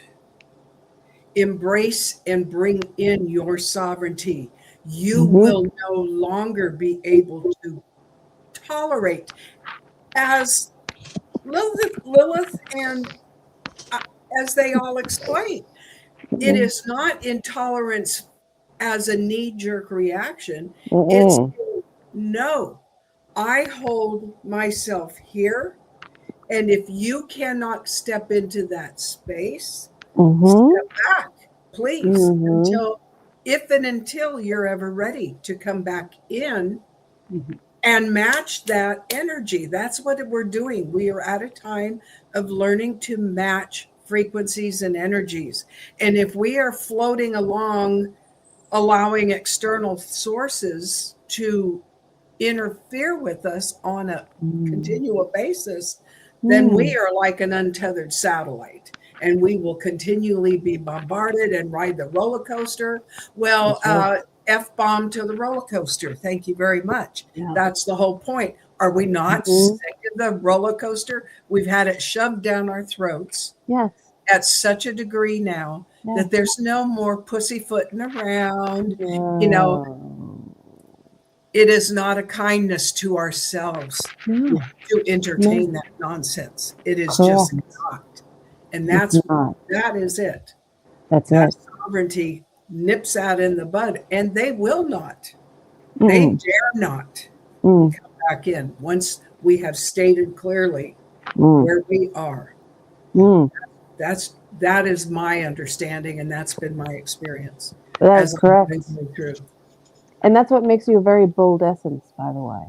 Embrace and bring in your sovereignty. You will no longer be able to tolerate, as Lilith and as they all explain, it is not intolerance as a knee-jerk reaction. It's no, I hold myself here, and if you cannot step into that space, step back, please, until you're ever ready to come back in and match that energy. That's what we're doing. We are at a time of learning to match frequencies and energies. And if we are floating along, allowing external sources to interfere with us on a continual basis, then we are like an untethered satellite. And we will continually be bombarded and ride the roller coaster. Well, F-bomb to the roller coaster. Thank you very much. Yeah. That's the whole point. Are we not sick of the roller coaster? We've had it shoved down our throats at such a degree now that there's no more pussyfooting around. You know, it is not a kindness to ourselves to entertain that nonsense. It is just not. And that is it. That's that sovereignty nips out in the bud, and they will not. They dare not come back in once we have stated clearly where we are. That is my understanding, and that's been my experience. That as is I'm correct. going through. And that's what makes you a very bold essence, by the way.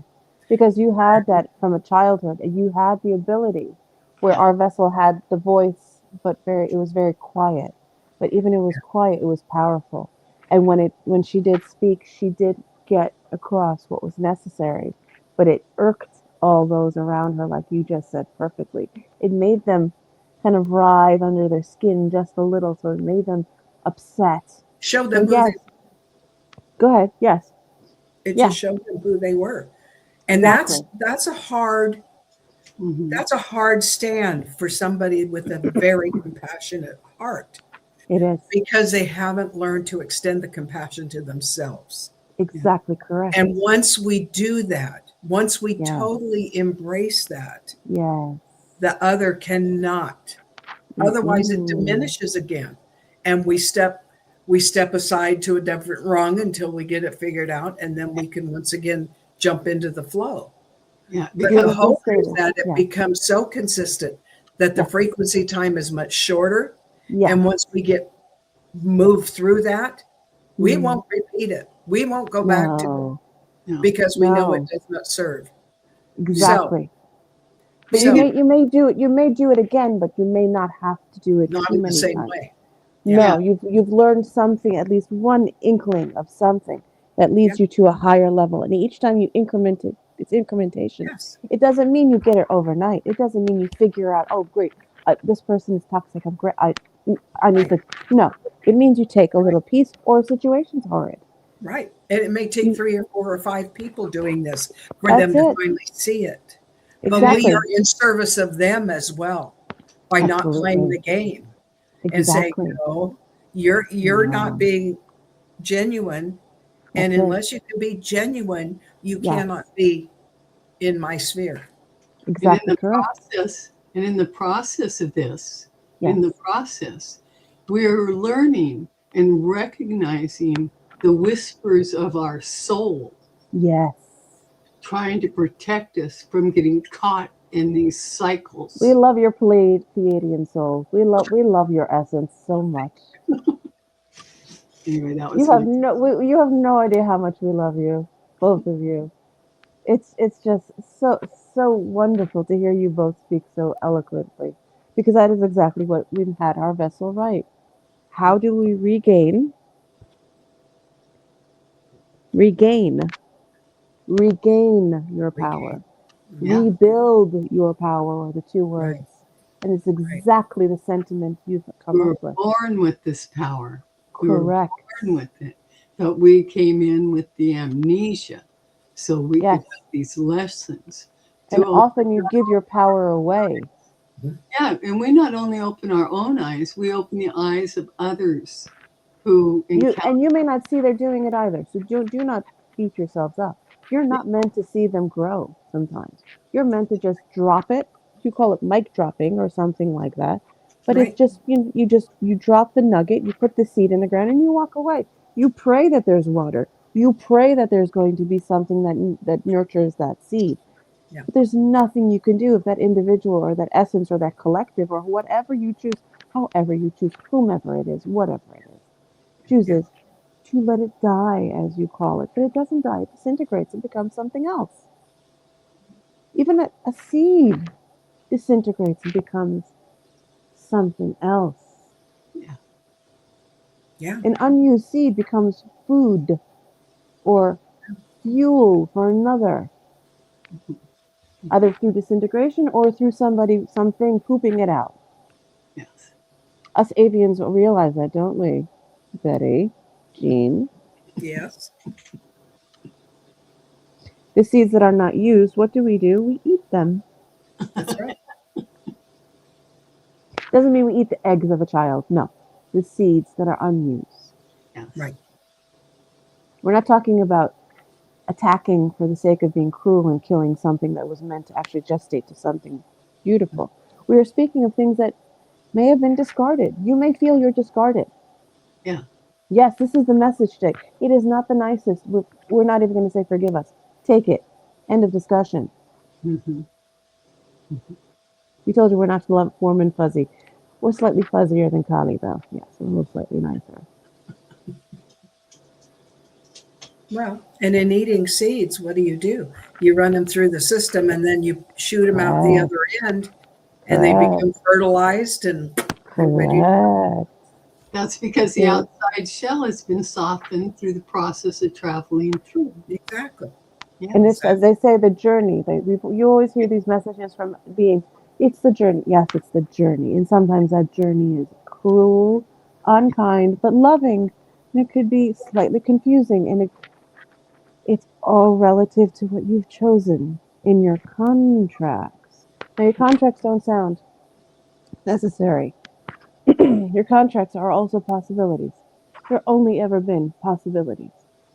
Because you had that from a childhood and you had the ability where Yeah. our vessel had the voice, but it was very quiet. But even it was quiet, it was powerful. And when she did speak, she did get across what was necessary. But it irked all those around her, like you just said perfectly. It made them kind of writhe under their skin just a little, so it made them upset. Show So them who yes, go ahead. Yes. it Yeah, just showed them who they were. And exactly. Mhm. that's a hard stand for somebody with a very compassionate heart It is because they haven't learned to extend the compassion to themselves. exactly correct. And once we do that, once we Yeah. totally embrace that, Yeah. the other cannot. Otherwise it Mm-mm. diminishes again. And we step aside to a different rung until we get it figured out, and then we can once again jump into the flow. Yeah, But the because Beautifully hope is stated. that it Yeah. becomes so consistent that the Yeah. frequency time is much shorter. Yeah. And once we get moved through that, we Mm. won't repeat it. We won't go back to it No. you know, because we know it No. does not serve. So, Exactly. But but you so you may do it. You may do it again, but you may not have to do it not too in the many same times. way. No, yeah, you've learned something, at least one inkling of something that Yeah. leads you to a higher level. And each time you increment it, it's incrementation. Yes. It doesn't mean you get it overnight. It doesn't mean you figure out, oh, great, this person is toxic. I'm great. I need Right. to. No, it means you take a little piece, or a situation's horrid. Right. And it may take You, 3 or 4 or 5 people doing this for that's them to it. finally see it. But we Exactly. are in service of them as well by not playing Absolutely. the game and saying, Exactly. no, you're not No. being genuine. And That's it. unless you can be genuine, you Yes. cannot be in my sphere. and in Exactly the correct. process of this, Yes. in the process, we're learning and recognizing the whispers of our soul Yes. trying to protect us from getting caught in these cycles. We love your Pleiadian souls. We love your essence so much. Anyway, that You was have my you have no idea how much we love you, both of you. It's just so wonderful to hear you both speak so eloquently, because that is exactly what we've had our vessel right. How do we regain your Regain. power? yeah. Rebuild your power are the two Right. words. And it's Right. exactly the sentiment you've We come up were with. born with this power. We were Correct. born with it, but we came in with the amnesia, so we could Yes. have these lessons. And To open, often you give your power away. yeah, and we not only open our own eyes, we open the eyes of others who encounter. You may not see they're doing it either. So do not beat yourselves up. You're not meant to see them grow sometimes. You're meant to just drop it. You call it mic dropping or something like that. But it's Right. just you drop the nugget, you put the seed in the ground and you walk away. You pray that there's water. You pray that there's going to be something that nurtures that seed. Yeah. But there's nothing you can do if that individual or that essence or that collective or whatever you choose, however you choose, whomever it is, whatever it is, chooses to let it die, as you call it. But it doesn't die, it disintegrates and becomes something else. Even a seed disintegrates and becomes something else. Yeah. An unused seed becomes food or fuel for another, either through disintegration or through something pooping it out. Yes. Us avians realize that, don't we, Betty, Jean? Yes. The seeds that are not used, what do? We eat them. That's right. Doesn't mean we eat the eggs of a child. No, the seeds that are unused. Yes. Right. We're not talking about attacking for the sake of being cruel and killing something that was meant to actually gestate to something beautiful. We are speaking of things that may have been discarded. You may feel you're discarded. Yeah. Yes, this is the message today. It is not the nicest. We're not even going to say forgive us. Take it. End of discussion. Mm-hmm. We told you we're not warm and fuzzy. We're slightly fuzzier than Kali, though. Yes, a little slightly nicer. Well, and in eating seeds, what do? You run them through the system and then you shoot them out the Correct. other end and they Correct. become fertilized and they're ready. Correct. That's because the Yeah. outside shell has been softened through the process of traveling through. Exactly. And Yes. it's, as they say, the journey. You always hear these messages from beings. It's the journey. Yes, it's the journey. And sometimes that journey is cruel, unkind, but loving. And it could be slightly confusing. And it's all relative to what you've chosen in your contracts. Now, your contracts don't sound necessary. Your contracts are also possibilities. There only ever been possibilities.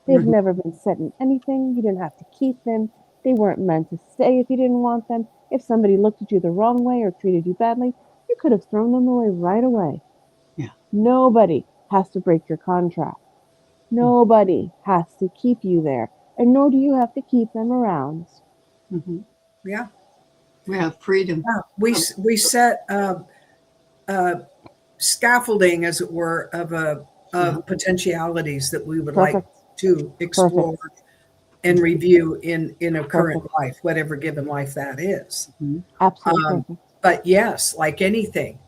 They've Mhm. never been set in anything. You didn't have to keep them. They weren't meant to stay if you didn't want them. If somebody looked at you the wrong way or treated you badly, you could have thrown them away right away. Yeah. Nobody has to break your contract. Nobody has to keep you there. And nor do you have to keep them around. Mhm. Yeah. We have freedom. Yeah. We set scaffolding, as it were, of potentialities that we would like Perfect. to explore Perfect. and review in a current Perfect. life, whatever given life that is. Mhm. Absolutely Um, perfect. but yes, like anything,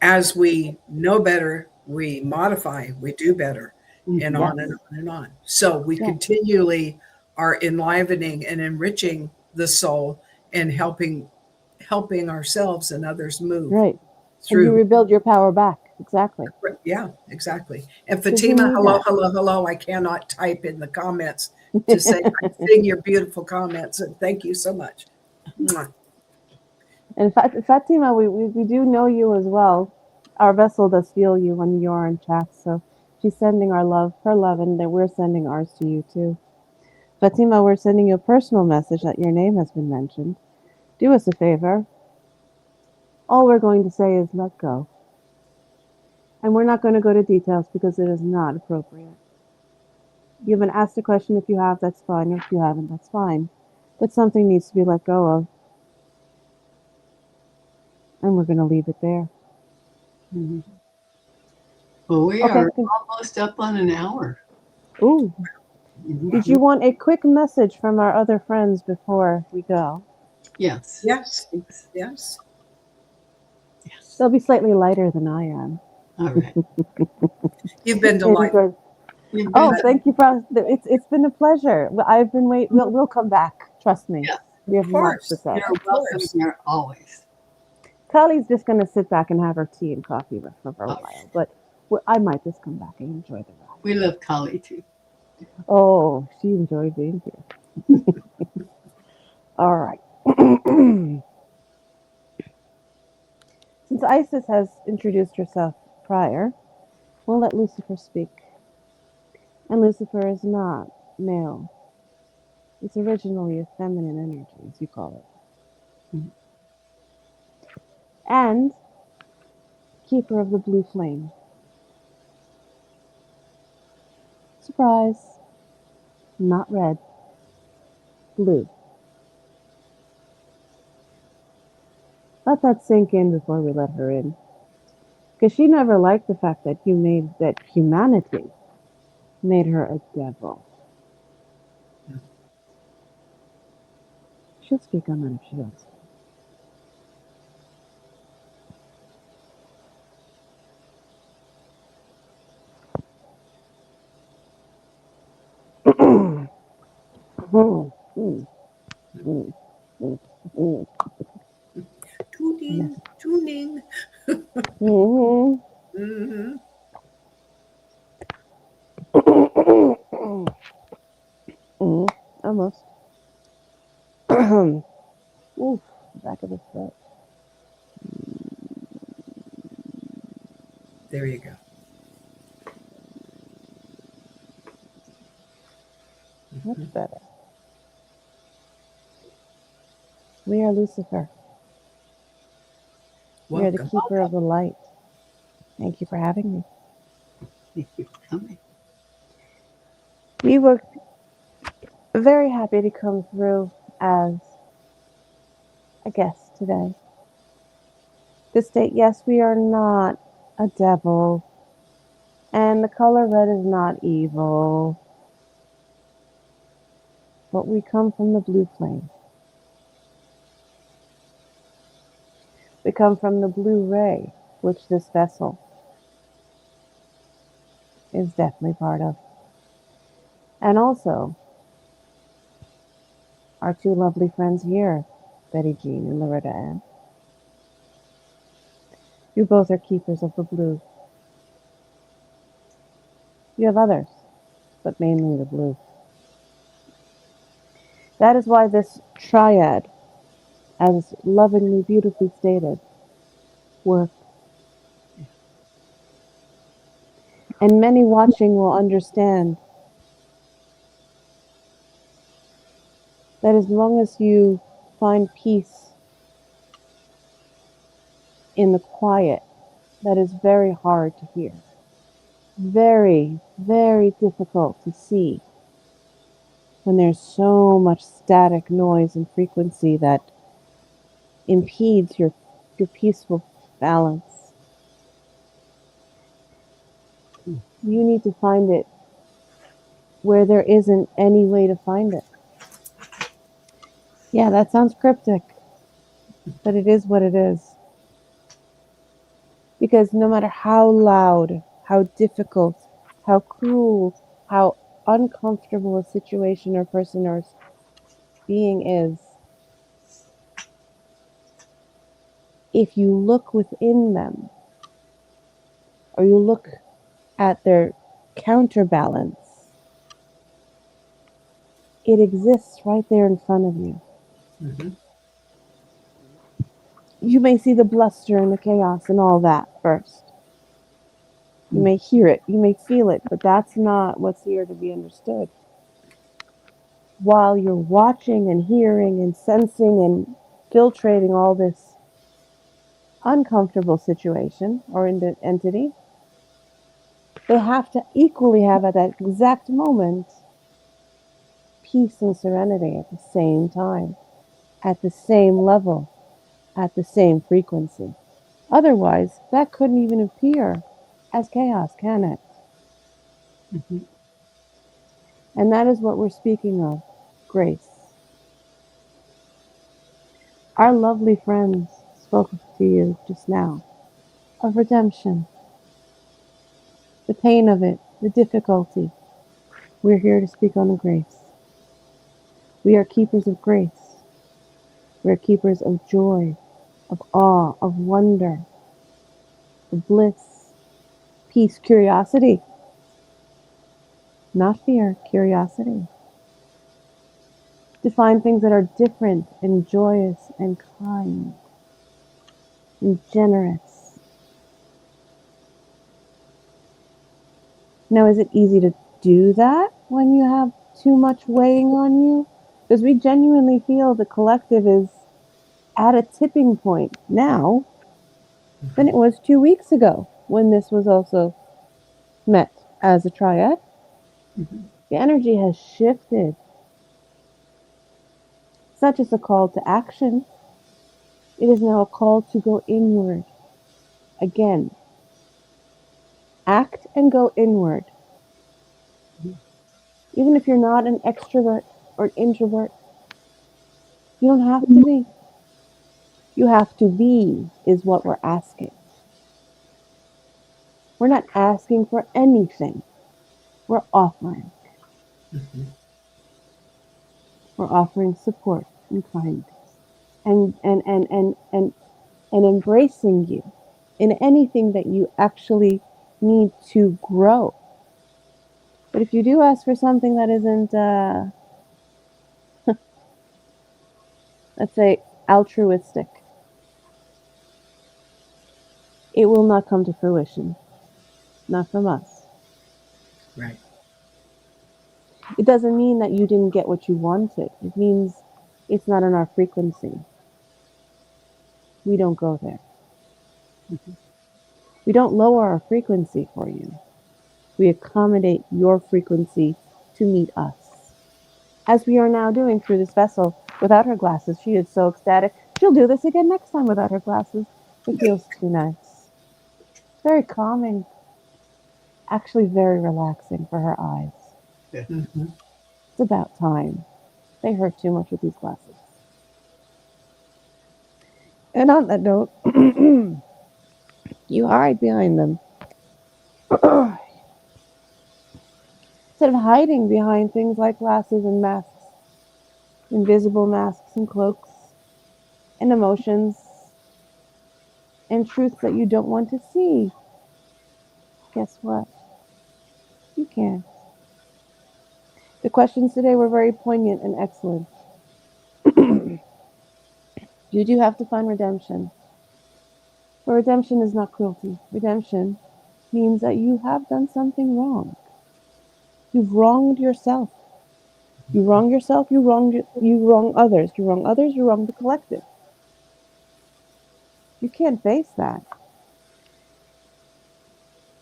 as we know better, we modify, we do better, and Mhm. on and on and on. So we Yeah. continually are enlivening and enriching the soul and helping ourselves and others move Right. And you through. rebuild your power back. Exactly. Yeah, exactly. And Because we Fatima, need hello, that. hello, hello. I cannot type in the comments to say I'm seeing your beautiful comments, and thank you so much. Mwah. And Fatima, we do know you as well. Our vessel does feel you when you're in chat, so she's sending our love, her love, and then we're sending ours to you too. Fatima, we're sending you a personal message that your name has been mentioned. Do us a favor. All we're going to say is let go. And we're not going to go to details because it is not appropriate. You haven't asked a question. If you have, that's fine. If you haven't, that's fine. But something needs to be let go of. And we're going to leave it there. Mhm. Well, we Okay. are almost up on an hour. Ooh. Mhm. Did you want a quick message from our other friends before we go? Yes. Yes, Thanks. yes. Yes. They'll be slightly lighter than I am. All right. You've been delightful. Enjoy. You've been. Oh, thank you, It's been a pleasure. I've been wait. We'll come back. Trust me. Yeah. We have Of much to course. say. You're Of welcome course. here always. Kali's just going to sit back and have her tea and coffee with her for a Okay. while, but I might just come back and enjoy the ride. We love Kali too. Oh, she enjoyed being here. All right. Since Isis has introduced herself prior, we'll let Lucifer speak. And Lucifer is not male. It's originally a feminine energy, as you call it. Mhm. And keeper of the blue flame. Surprise. Not red. Blue. Let that sink in before we let her in. Because she never liked the fact that humanity made her a devil. She'll speak on that if she wants. Tuning, tuning. Mhm. Hmm. Almost. Oof, back of the throat. There you go. Much better. We are Lucifer. We are the Welcome. keeper of the light. Thank you for having me. Thank you for coming. We were very happy to come through as a guest today. To state, yes, we are not a devil, and the color red is not evil. but we come from the blue flame. We come from the blue ray, which this vessel is definitely part of. And also, our two lovely friends here, Betty Jean and Loretta Ann. You both are keepers of the blue. You have others, but mainly the blue. That is why this triad, as lovingly, beautifully stated, works. And many watching will understand that as long as you find peace in the quiet, that is very hard to hear. Very, very difficult to see when there's so much static noise and frequency that impedes your peaceful balance. You need to find it where there isn't any way to find it. Yeah, that sounds cryptic, but it is what it is. Because no matter how loud, how difficult, how cruel, how uncomfortable a situation or person or being is, if you look within them, or you look at their counterbalance, it exists right there in front of you. Mm-hmm. You may see the bluster and the chaos and all that first. You may hear it, you may feel it, but that's not what's here to be understood. While you're watching and hearing and sensing and filtrating all this uncomfortable situation or entity, they have to equally have at that exact moment peace and serenity at the same time, at the same level, at the same frequency. Otherwise, that couldn't even appear as chaos, can it? Mm-hmm. And that is what we're speaking of, grace. Our lovely friends spoke to you just now of redemption, the pain of it, the difficulty. We're here to speak on the grace. We are keepers of grace. We are keepers of joy, of awe, of wonder, of bliss, peace, curiosity. Not fear, curiosity. To find things that are different and joyous and kind and generous. Now, is it easy to do that when you have too much weighing on you? Because we genuinely feel the collective is at a tipping point now than it was 2 weeks ago when this was also met as a triad. Mm-hmm. The energy has shifted. It's not just a call to action. It is now a call to go inward. Again, act and go inward. Even if you're not an extrovert or an introvert, you don't have to be. You have to be is what we're asking. We're not asking for anything. We're offering. Mm-hmm. We're offering support and kindness and embracing you in anything that you actually need to grow. But if you do ask for something that isn't, let's say, altruistic, it will not come to fruition. Not from us. Right. It doesn't mean that you didn't get what you wanted. It means it's not in our frequency. We don't go there. Mm-hmm. We don't lower our frequency for you. We accommodate your frequency to meet us. As we are now doing through this vessel without her glasses. She is so ecstatic. She'll do this again next time without her glasses. It feels too nice. Very calming. Actually very relaxing for her eyes. Mm-hmm. It's about time. They hurt too much with these glasses. And on that note, you hide behind them. Instead of hiding behind things like glasses and masks, invisible masks and cloaks, and emotions, and truths that you don't want to see, guess what? You can. The questions today were very poignant and excellent. You do have to find redemption. But redemption is not cruelty. Redemption means that you have done something wrong. You've wronged yourself. You wrong yourself, you wrong others. You wrong others, you wrong the collective. You can't face that.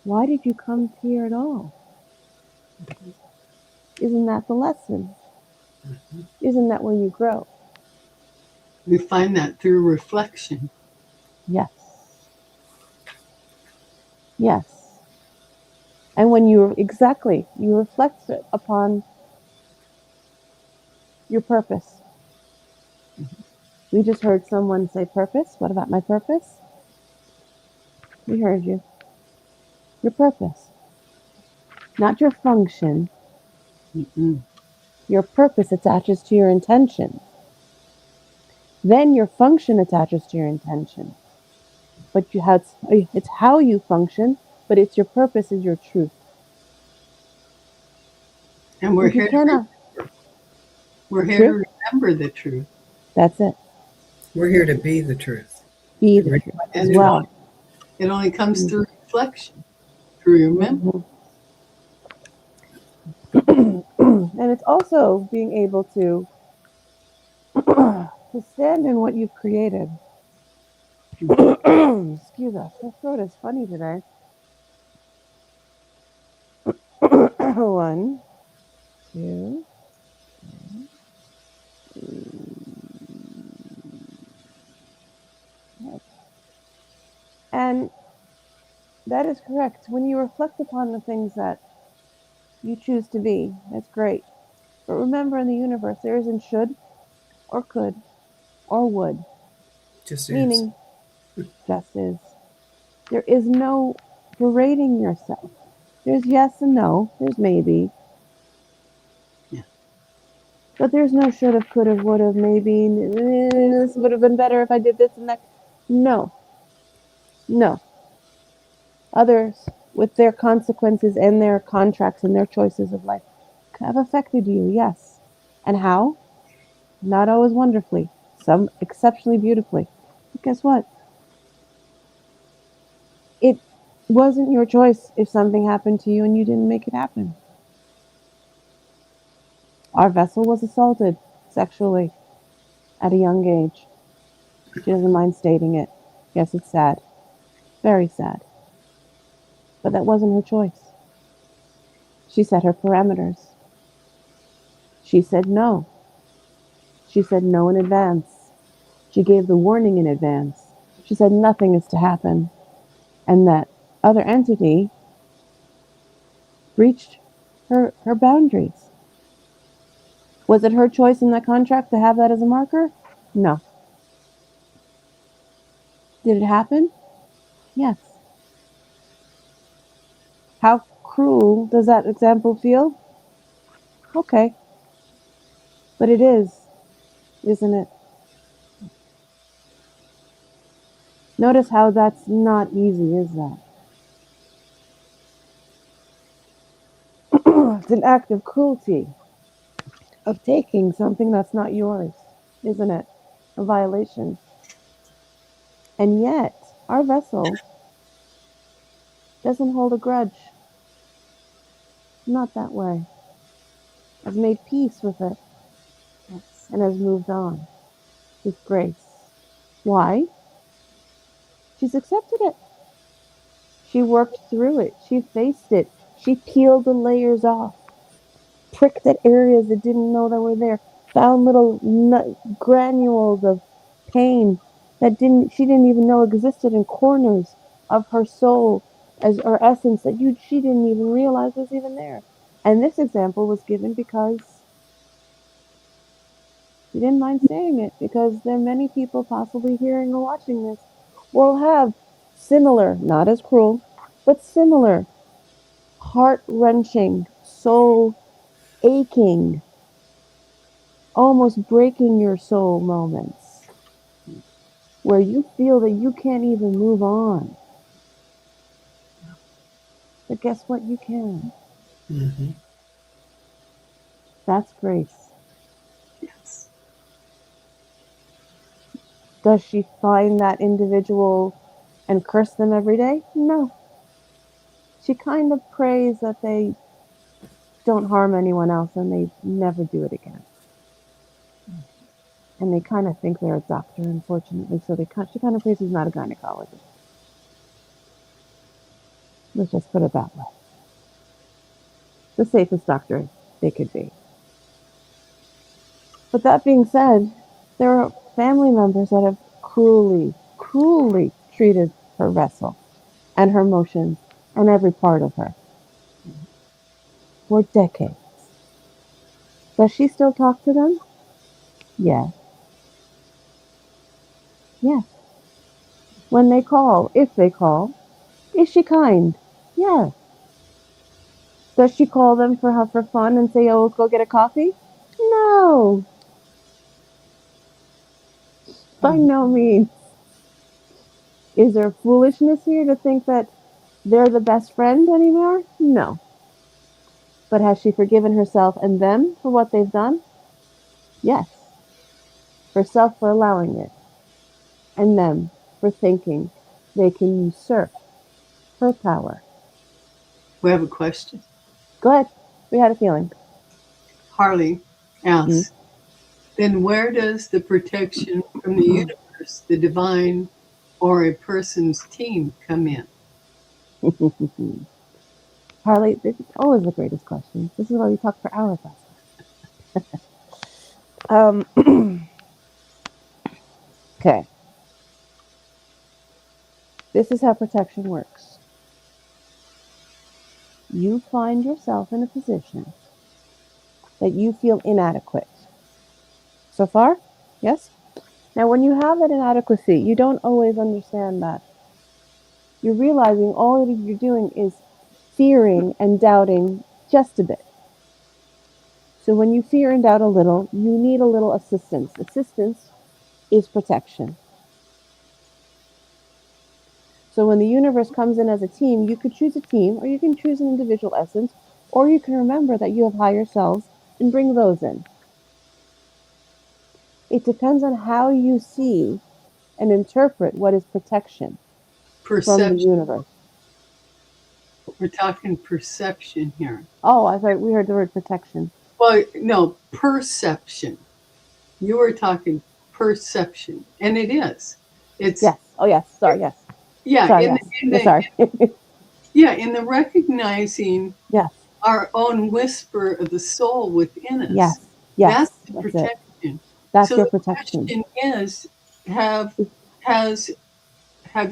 Why did you come here at all? Isn't that the lesson? Isn't that where you grow? We find that through reflection. Yes. Yes. And when you reflect upon your purpose. We just heard someone say purpose. What about my purpose? We heard you. Your purpose. Not your function. Mm-mm. Your purpose attaches to your intention. Then your function attaches to your intention. But it's how you function, but it's your purpose is your truth. And we're If you here, cannot, we're here Truth? to remember the truth. that's it. We're here to be the truth. Be the truth as And well. it only comes through reflection, through remembrance. And it's also being able to stand in what you've created. Excuse us, my throat is funny today. 1, 2, 3. And that is correct. When you reflect upon the things that you choose to be, that's great. But remember, in the universe, there isn't should or could or would. Just Meaning, just is. There is no berating yourself. There's yes and no. There's maybe. Yeah. But there's no should have, could have, would have, maybe. This would have been better if I did this and that. No. No. Others, with their consequences and their contracts and their choices of life, have affected you, yes. And how? Not always wonderfully. Some exceptionally beautifully. But guess what? It wasn't your choice if something happened to you and you didn't make it happen. Our vessel was assaulted sexually at a young age. She doesn't mind stating it. Yes, it's sad. Very sad. But that wasn't her choice. She set her parameters. She said no. She said no in advance. She gave the warning in advance. She said nothing is to happen. And that other entity breached her boundaries. Was it her choice in that contract to have that as a marker? No. Did it happen? Yes. How cruel does that example feel? Okay. But it is, isn't it? Notice how that's not easy, is that? It's an act of cruelty, of taking something that's not yours, isn't it? A violation. And yet, our vessel doesn't hold a grudge. Not that way. Has made peace with it. Yes. And has moved on with grace. Why? She's accepted it. She worked through it. She faced it. She peeled the layers off. Pricked at areas that didn't know that were there. Found little granules of pain that she didn't even know existed in corners of her soul as her essence that she didn't even realize was even there. And this example was given because You didn't mind saying it because there are many people possibly hearing or watching this will have similar, not as cruel, but similar heart-wrenching, soul aching, almost breaking your soul moments where you feel that you can't even move on. But guess what? You can. Mm-hmm. That's grace. Yes. Does she find that individual and curse them every day? No. She kind of prays that they don't harm anyone else and they never do it again. And they kind of think they're a doctor, unfortunately, so she kind of prays he's not a gynecologist. Let's just put it that way. The safest doctor they could be. But that being said, there are family members that have cruelly, cruelly treated her vessel and her emotions and every part of her for decades. Does she still talk to them? Yes. Yes. When they call, if they call, is she kind? Yes. Does she call them for fun and say, oh, let's go get a coffee? No. By no means. Is there foolishness here to think that they're the best friend anymore? No. But has she forgiven herself and them for what they've done? Yes. Herself for allowing it. And them for thinking they can usurp her power. We have a question. Go ahead. We had a feeling. Harley asks, then where does the protection from the universe, the divine, or a person's team come in? Harley, this is always the greatest question. This is why we talk for hours last time. Okay. This is how protection works. You find yourself in a position that you feel inadequate. So far? Yes? Now, when you have that inadequacy, you don't always understand that. You're realizing all that you're doing is fearing and doubting just a bit. So when you fear and doubt a little, you need a little assistance. Assistance is protection. So when the universe comes in as a team, you could choose a team, or you can choose an individual essence, or you can remember that you have higher selves and bring those in. It depends on how you see and interpret what is protection from the Perception. universe. We're talking perception here. Oh, I thought we heard the word protection. Well, no, perception. You were talking perception, and it is. It's Yes. Oh, yes. Sorry. Yes. yeah. Sorry. In Yes. the, in the, Sorry. yeah, in the recognizing Yes. our own whisper of the soul within us. Yes. Yes. That's the That's it. protection. That's So your the protection. question is, have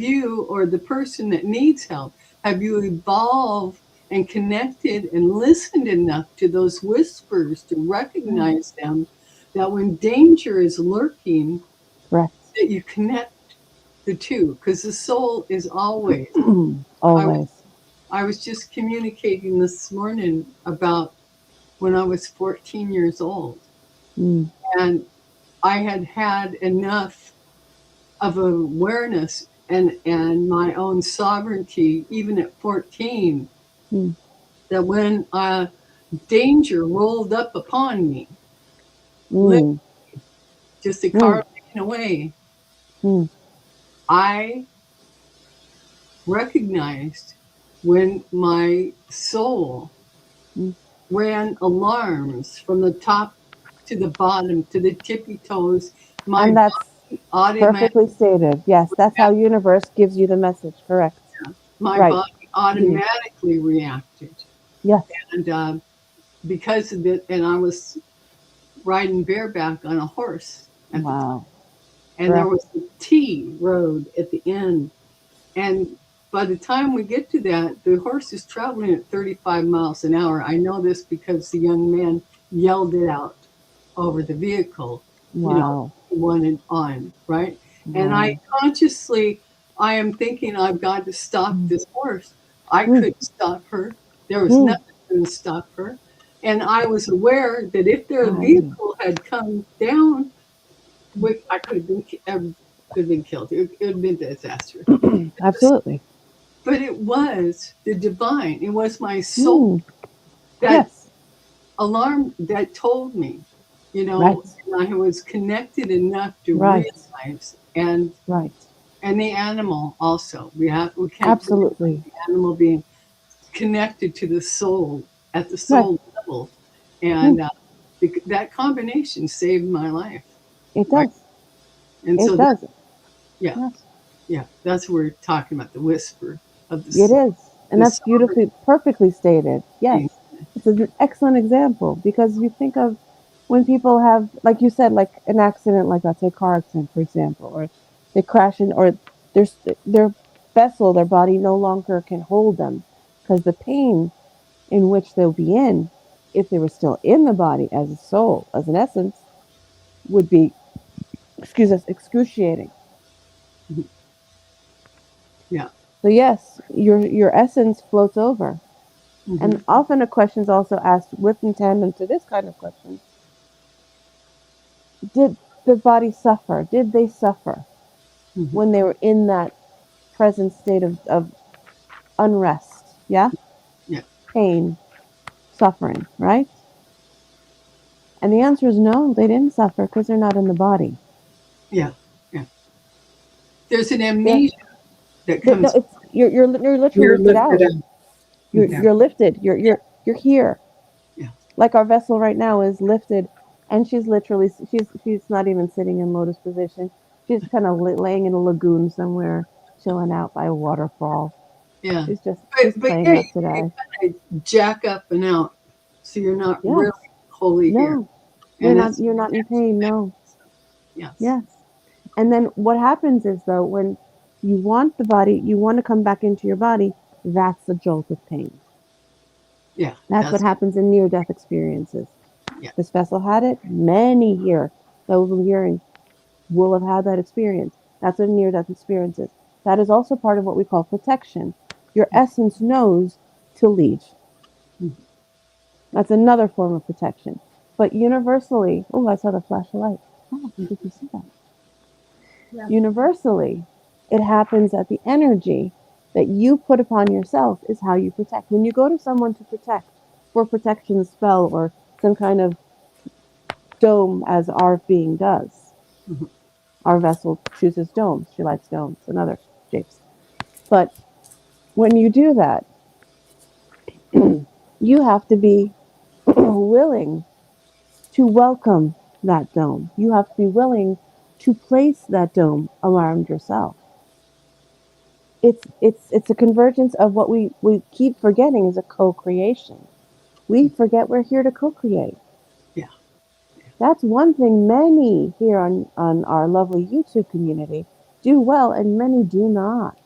you or the person that needs help, have you evolved and connected and listened enough to those whispers to recognize them, that when danger is lurking, Correct. that you connect the two? Because the soul is always. Always. I was just communicating this morning about when I was 14 years old. Mm. And I had enough of awareness and my own sovereignty, even at 14, that when danger rolled up upon me, just a car taken away, I recognized when my soul ran alarms from the top to the bottom, to the tippy toes. And that's perfectly stated. Yes, that's how universe gives you the message. Correct. My Right. body automatically reacted. Yes. And because of it, and I was riding bareback on a horse. Wow. And there was a T road at the end. And by the time we get to that, the horse is traveling at 35 miles an hour. I know this because the young man yelled it out over the vehicle. Wow. wanted on, right? And I Wow. consciously, I am thinking I've got to stop Mm. this horse. I Mm. couldn't stop her. There was Mm. nothing going to stop her. And I was aware that if their Right. vehicle had come down, I could have been killed. It would have been a disaster. Absolutely. But it was the divine. It was my soul Mm. that Yes. alarm that told me, Right. and I was connected enough to Right. realize, and Right. the animal also. We can't forget Absolutely. the animal being connected to the soul at the Right. soul level, Mm. and that combination saved my life. It Right, does. and It so that, does. yeah, Yes. yeah, that's what we're talking about, the whisper of the It soul, is. And the that's sovereign beautifully, perfectly stated. Yes. being. It's an excellent example because you think of when people have, like you said, like an accident, like let's say car accident, for example, or they crash in, or their vessel, their body no longer can hold them because the pain in which they'll be in, if they were still in the body as a soul, as an essence, would be, excuse us, excruciating. Yeah. So yes, your essence floats over. Hmm. And often a question is also asked with in tandem to this kind of question. Did the body suffer? Did they suffer Hmm. when they were in that present state of unrest? Yeah? Yeah. Pain, suffering, right? And the answer is no, they didn't suffer because they're not in the body. Yeah. Yeah. There's an They're, amnesia that no, comes. it's you're literally You're lifted lifted out. up. Yeah. You're lifted. You're here. Yeah. Like our vessel right now is lifted, and she's literally she's not even sitting in lotus position. She's kind of laying in a lagoon somewhere, chilling out by a waterfall. Yeah. She's just But playing yeah, out you today. kind of jack up and out, so you're not Yes. really wholly here, No, and that's you're not in pain. No. yes. Yes. And then what happens is though when you want the body, you want to come back into your body. That's the jolt of pain. Yeah. That's what That's happens in near-death experiences. yeah. This vessel had it. Many here that we've been hearing will have had that experience. That's what a near-death experience is. That is also part of what we call protection. Your essence knows to leave. That's another form of protection. But universally, oh, I saw the flash of light. Oh, did you see that? Yeah. Universally, it happens that the energy that you put upon yourself is how you protect. When you go to someone to protect, for protection spell or some kind of dome, as our being does, Mhm. our vessel chooses domes. She likes domes and other shapes. But when you do that, you have to be willing to welcome that dome. You have to be willing to place that dome around yourself. It's a convergence of what we keep forgetting is a co-creation. We forget we're here to co-create. Yeah. That's one thing many here on our lovely YouTube community do well and many do not.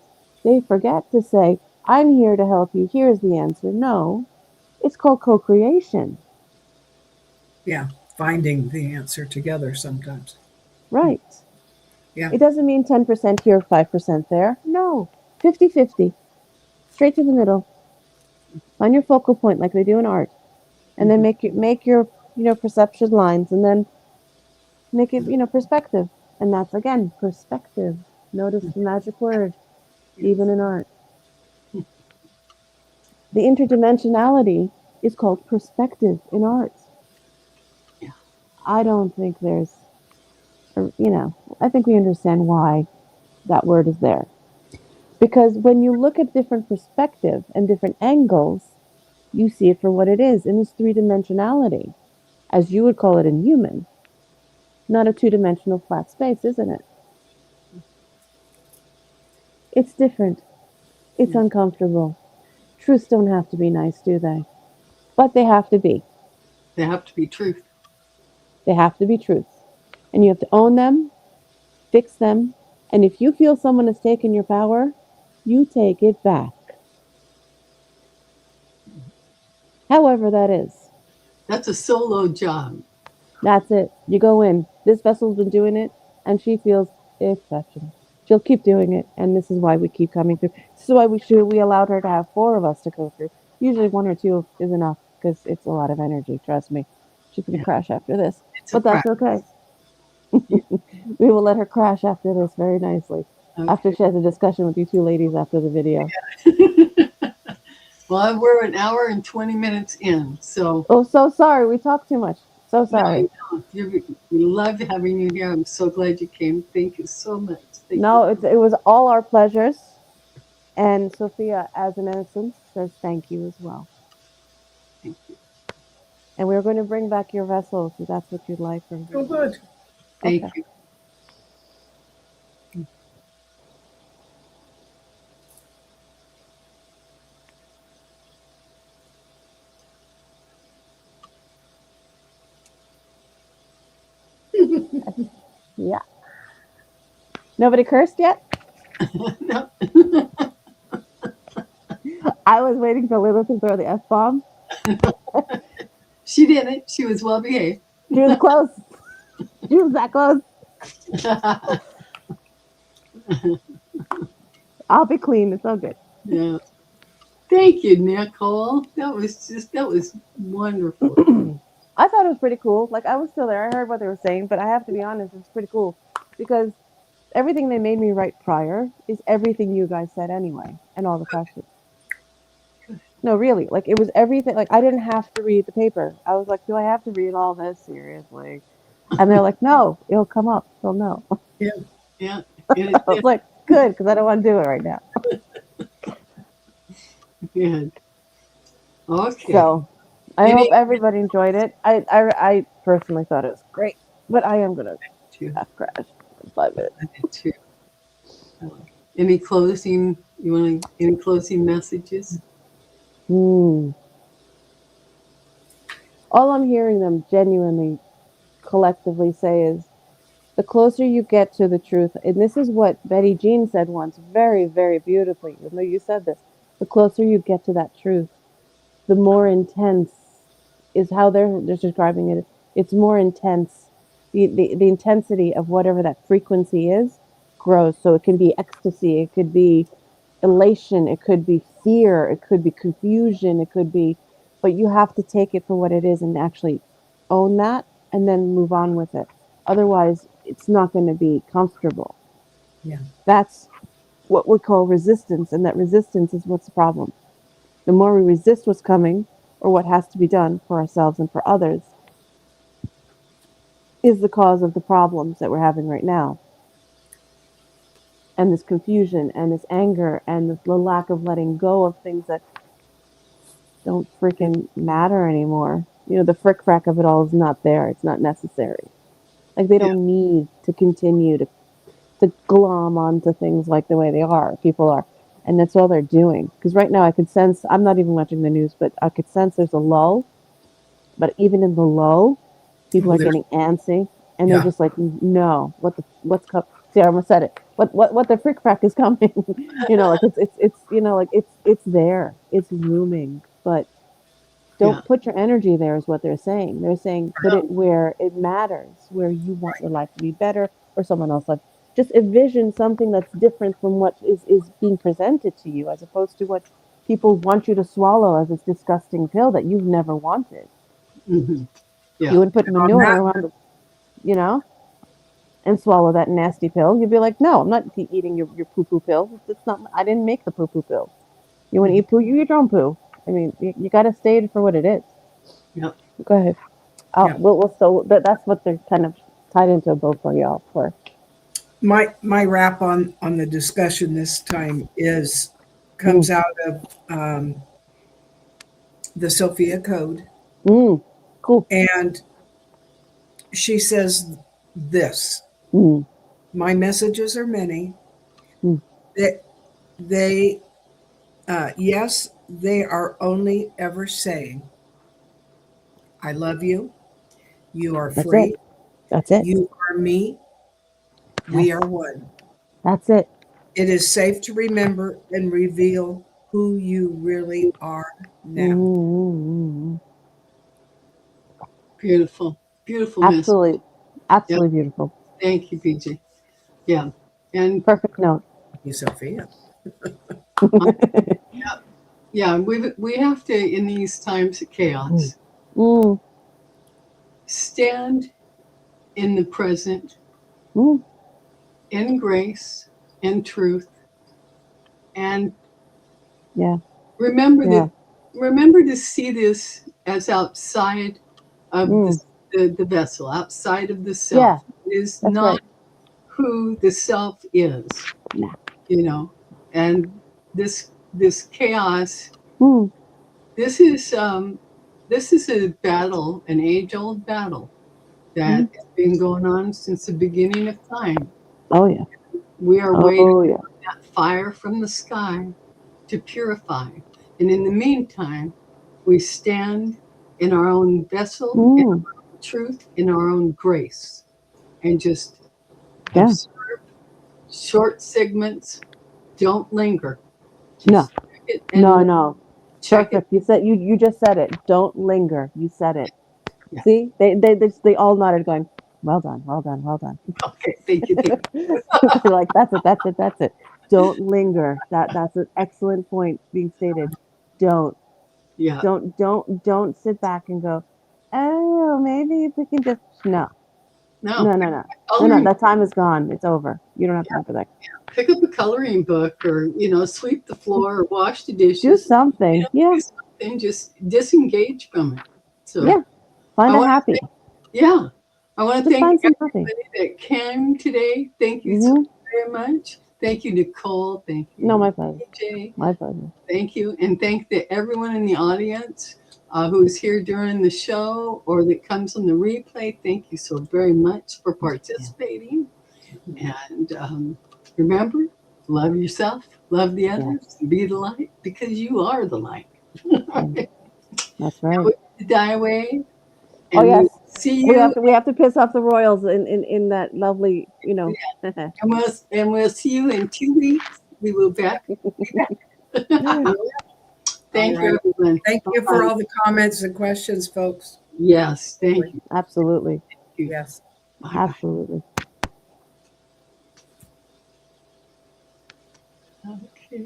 They forget to say, I'm here to help you. Here's the answer. No, it's called co-creation. Yeah. Finding the answer together sometimes. Right. Yeah. It doesn't mean 10% here, 5% there. No, 50-50. Straight to the middle. Find your focal point like they do in art. And then make your perception lines and then make it perspective. And that's again perspective. Notice the magic word, even in art. The interdimensionality is called perspective in art. Yeah. I don't think there's, I think we understand why that word is there. Because when you look at different perspective and different angles, you see it for what it is in this three-dimensionality, as you would call it in human, not a two-dimensional flat space, isn't it? It's different. It's Yeah. uncomfortable. Truths don't have to be nice, do they? But they have to be. They have to be truth. They have to be truths. And you have to own them, fix them, and if you feel someone has taken your power, you take it back. However that is. That's a solo job. That's it. You go in. This vessel's been doing it, and she feels exceptional. She'll keep doing it, and this is why we keep coming through. This is why we allowed her to have four of us to go through. Usually one or two is enough because it's a lot of energy. Trust me. She's gonna Yeah. crash after this, It's a but that's okay. We will let her crash after this very nicely. After Okay. she has a discussion with you two ladies after the video. Well, we're an hour and 20 minutes in, so Oh, so sorry. We talked too much. So no, sorry. we loved having you here. I'm so glad you came. Thank you so much. Thank No, you. it was all our pleasures. And Sophia, as an innocence, says thank you as well. Thank you. And we're going to bring back your vessels if that's what you'd like from Oh, good. Thank Okay. you. Yeah. Nobody cursed yet? No. I was waiting for Lilith to throw the F bomb. She didn't. She was well behaved. She was close. She was that close. I'll be clean. It's all good. Yeah. Thank you, Nicole. That was wonderful. I thought it was pretty cool. Like, I was still there. I heard what they were saying, but I have to be honest, it's pretty cool because everything they made me write prior is everything you guys said anyway, and all the questions. No, really. Like, it was everything. Like, I didn't have to read the paper. I was like, do I have to read all this? Seriously? And they're like, no, it'll come up. They'll know. Yeah. I was like, good, because I don't want to do it right now. Good. Okay. So, I Any- hope everybody enjoyed it. I personally thought it was great, but I am going to Too. half crash in 5 minutes. I did too. Any closing? Any closing messages? All I'm hearing them genuinely, collectively say is, the closer you get to the truth, and this is what Betty Jean said once very, very beautifully, even though you said this, the closer you get to that truth, the more intense is how they're describing it. It's more intense. The intensity of whatever that frequency is grows. So it can be ecstasy, it could be elation, it could be fear, it could be confusion, it could be, but you have to take it for what it is and actually own that and then move on with it. Otherwise, it's not going to be comfortable. Yeah. That's what we call resistance, and that resistance is what's the problem. The more we resist what's coming or what has to be done for ourselves and for others is the cause of the problems that we're having right now. And this confusion and this anger and this lack of letting go of things that don't freaking matter anymore. You know, the frick frack of it all is not there. It's not necessary. Like, they don't need to continue to glom onto things like the way they are. People are. And that's all they're doing. Because right now I could sense, I'm not even watching the news, but I could sense there's a lull. But even in the lull, people are getting antsy. And they're just like, no, what's coming? See, I almost said it. What the frick frack is coming? You know, like it's you know, like it's there. It's looming. But don't put your energy there is what they're saying. They're saying put it where it matters, where you want your life to be better or someone else's life. Just envision something that's different from what is being presented to you, as opposed to what people want you to swallow as this disgusting pill that you've never wanted. Mm-hmm. Yeah. You would put manure around, you know, and swallow that nasty pill. You'd be like, no, I'm not eating your poo-poo pill. It's not. I didn't make the poo-poo pill. You want to eat poo? You eat your own poo. I mean, you got to state it for what it is. Yep. Go ahead. That's what they're kind of tied into both for y'all for. My wrap on the discussion this time comes out of the Sophia Code. Cool. And she says this: my messages are many. That they yes, they are only ever saying, I love you. You are free. That's it. You are me. We are one. That's it. It is safe to remember and reveal who you really are now. Beautiful. Beautiful message. Absolutely, absolutely beautiful. Thank you, PJ. Yeah. And Perfect note. Thank you, Sophia. yeah, we have to, in these times of chaos, Mm, stand in the present, mm, in grace, in truth, and yeah, remember yeah, that. Remember to see this as outside of mm, the vessel, outside of the yeah. self. It is That's not right. who the self is, Nah. you know. And this chaos. Mm, This is a battle, an age-old battle that mm. has been going on since the beginning of time. Oh yeah. We are waiting Oh yeah. for that fire from the sky to purify. And in the meantime, we stand in our own vessel, in Mm, our own truth, in our own grace, and just yeah. observe short segments. Don't linger. No. Just check it No. and No. check it. Perfect. You just said it. Don't linger. You said it. Yeah. See, they all nodded, going, well done, well done, well done. Okay. Thank you. Thank They're like, that's it, that's it, that's it. Don't linger. That's an excellent point being stated. Don't, you. Yeah. don't sit back and go, oh, maybe if we can just no, No. no, no, no, no, no. Coloring. That time is gone. It's over. You don't have time for that. Pick up a coloring book, or sweep the floor, or wash the Do dishes. something. Yeah, Do something. Just disengage from it. So yeah. Find I a want happy. yeah, I want to Just thank find some happy. everybody that came today. Thank you so Hmm. very much. Thank you, Nicole. Thank you, No, my pleasure. PJ. My pleasure. Thank you, and thank everyone in the audience who's here during the show or that comes on the replay. Thank you so very much for participating. And remember, love yourself, love the others, and be the light because you are the light. That's right. We have to die away, Oh and we yes. see We you, have to piss off the royals in that lovely, and we'll see you in 2 weeks. We will be back. Thank All you, right. everyone. Thank you for all the comments and questions, folks. Yes, thank you. Absolutely. Yes. Bye-bye. Absolutely.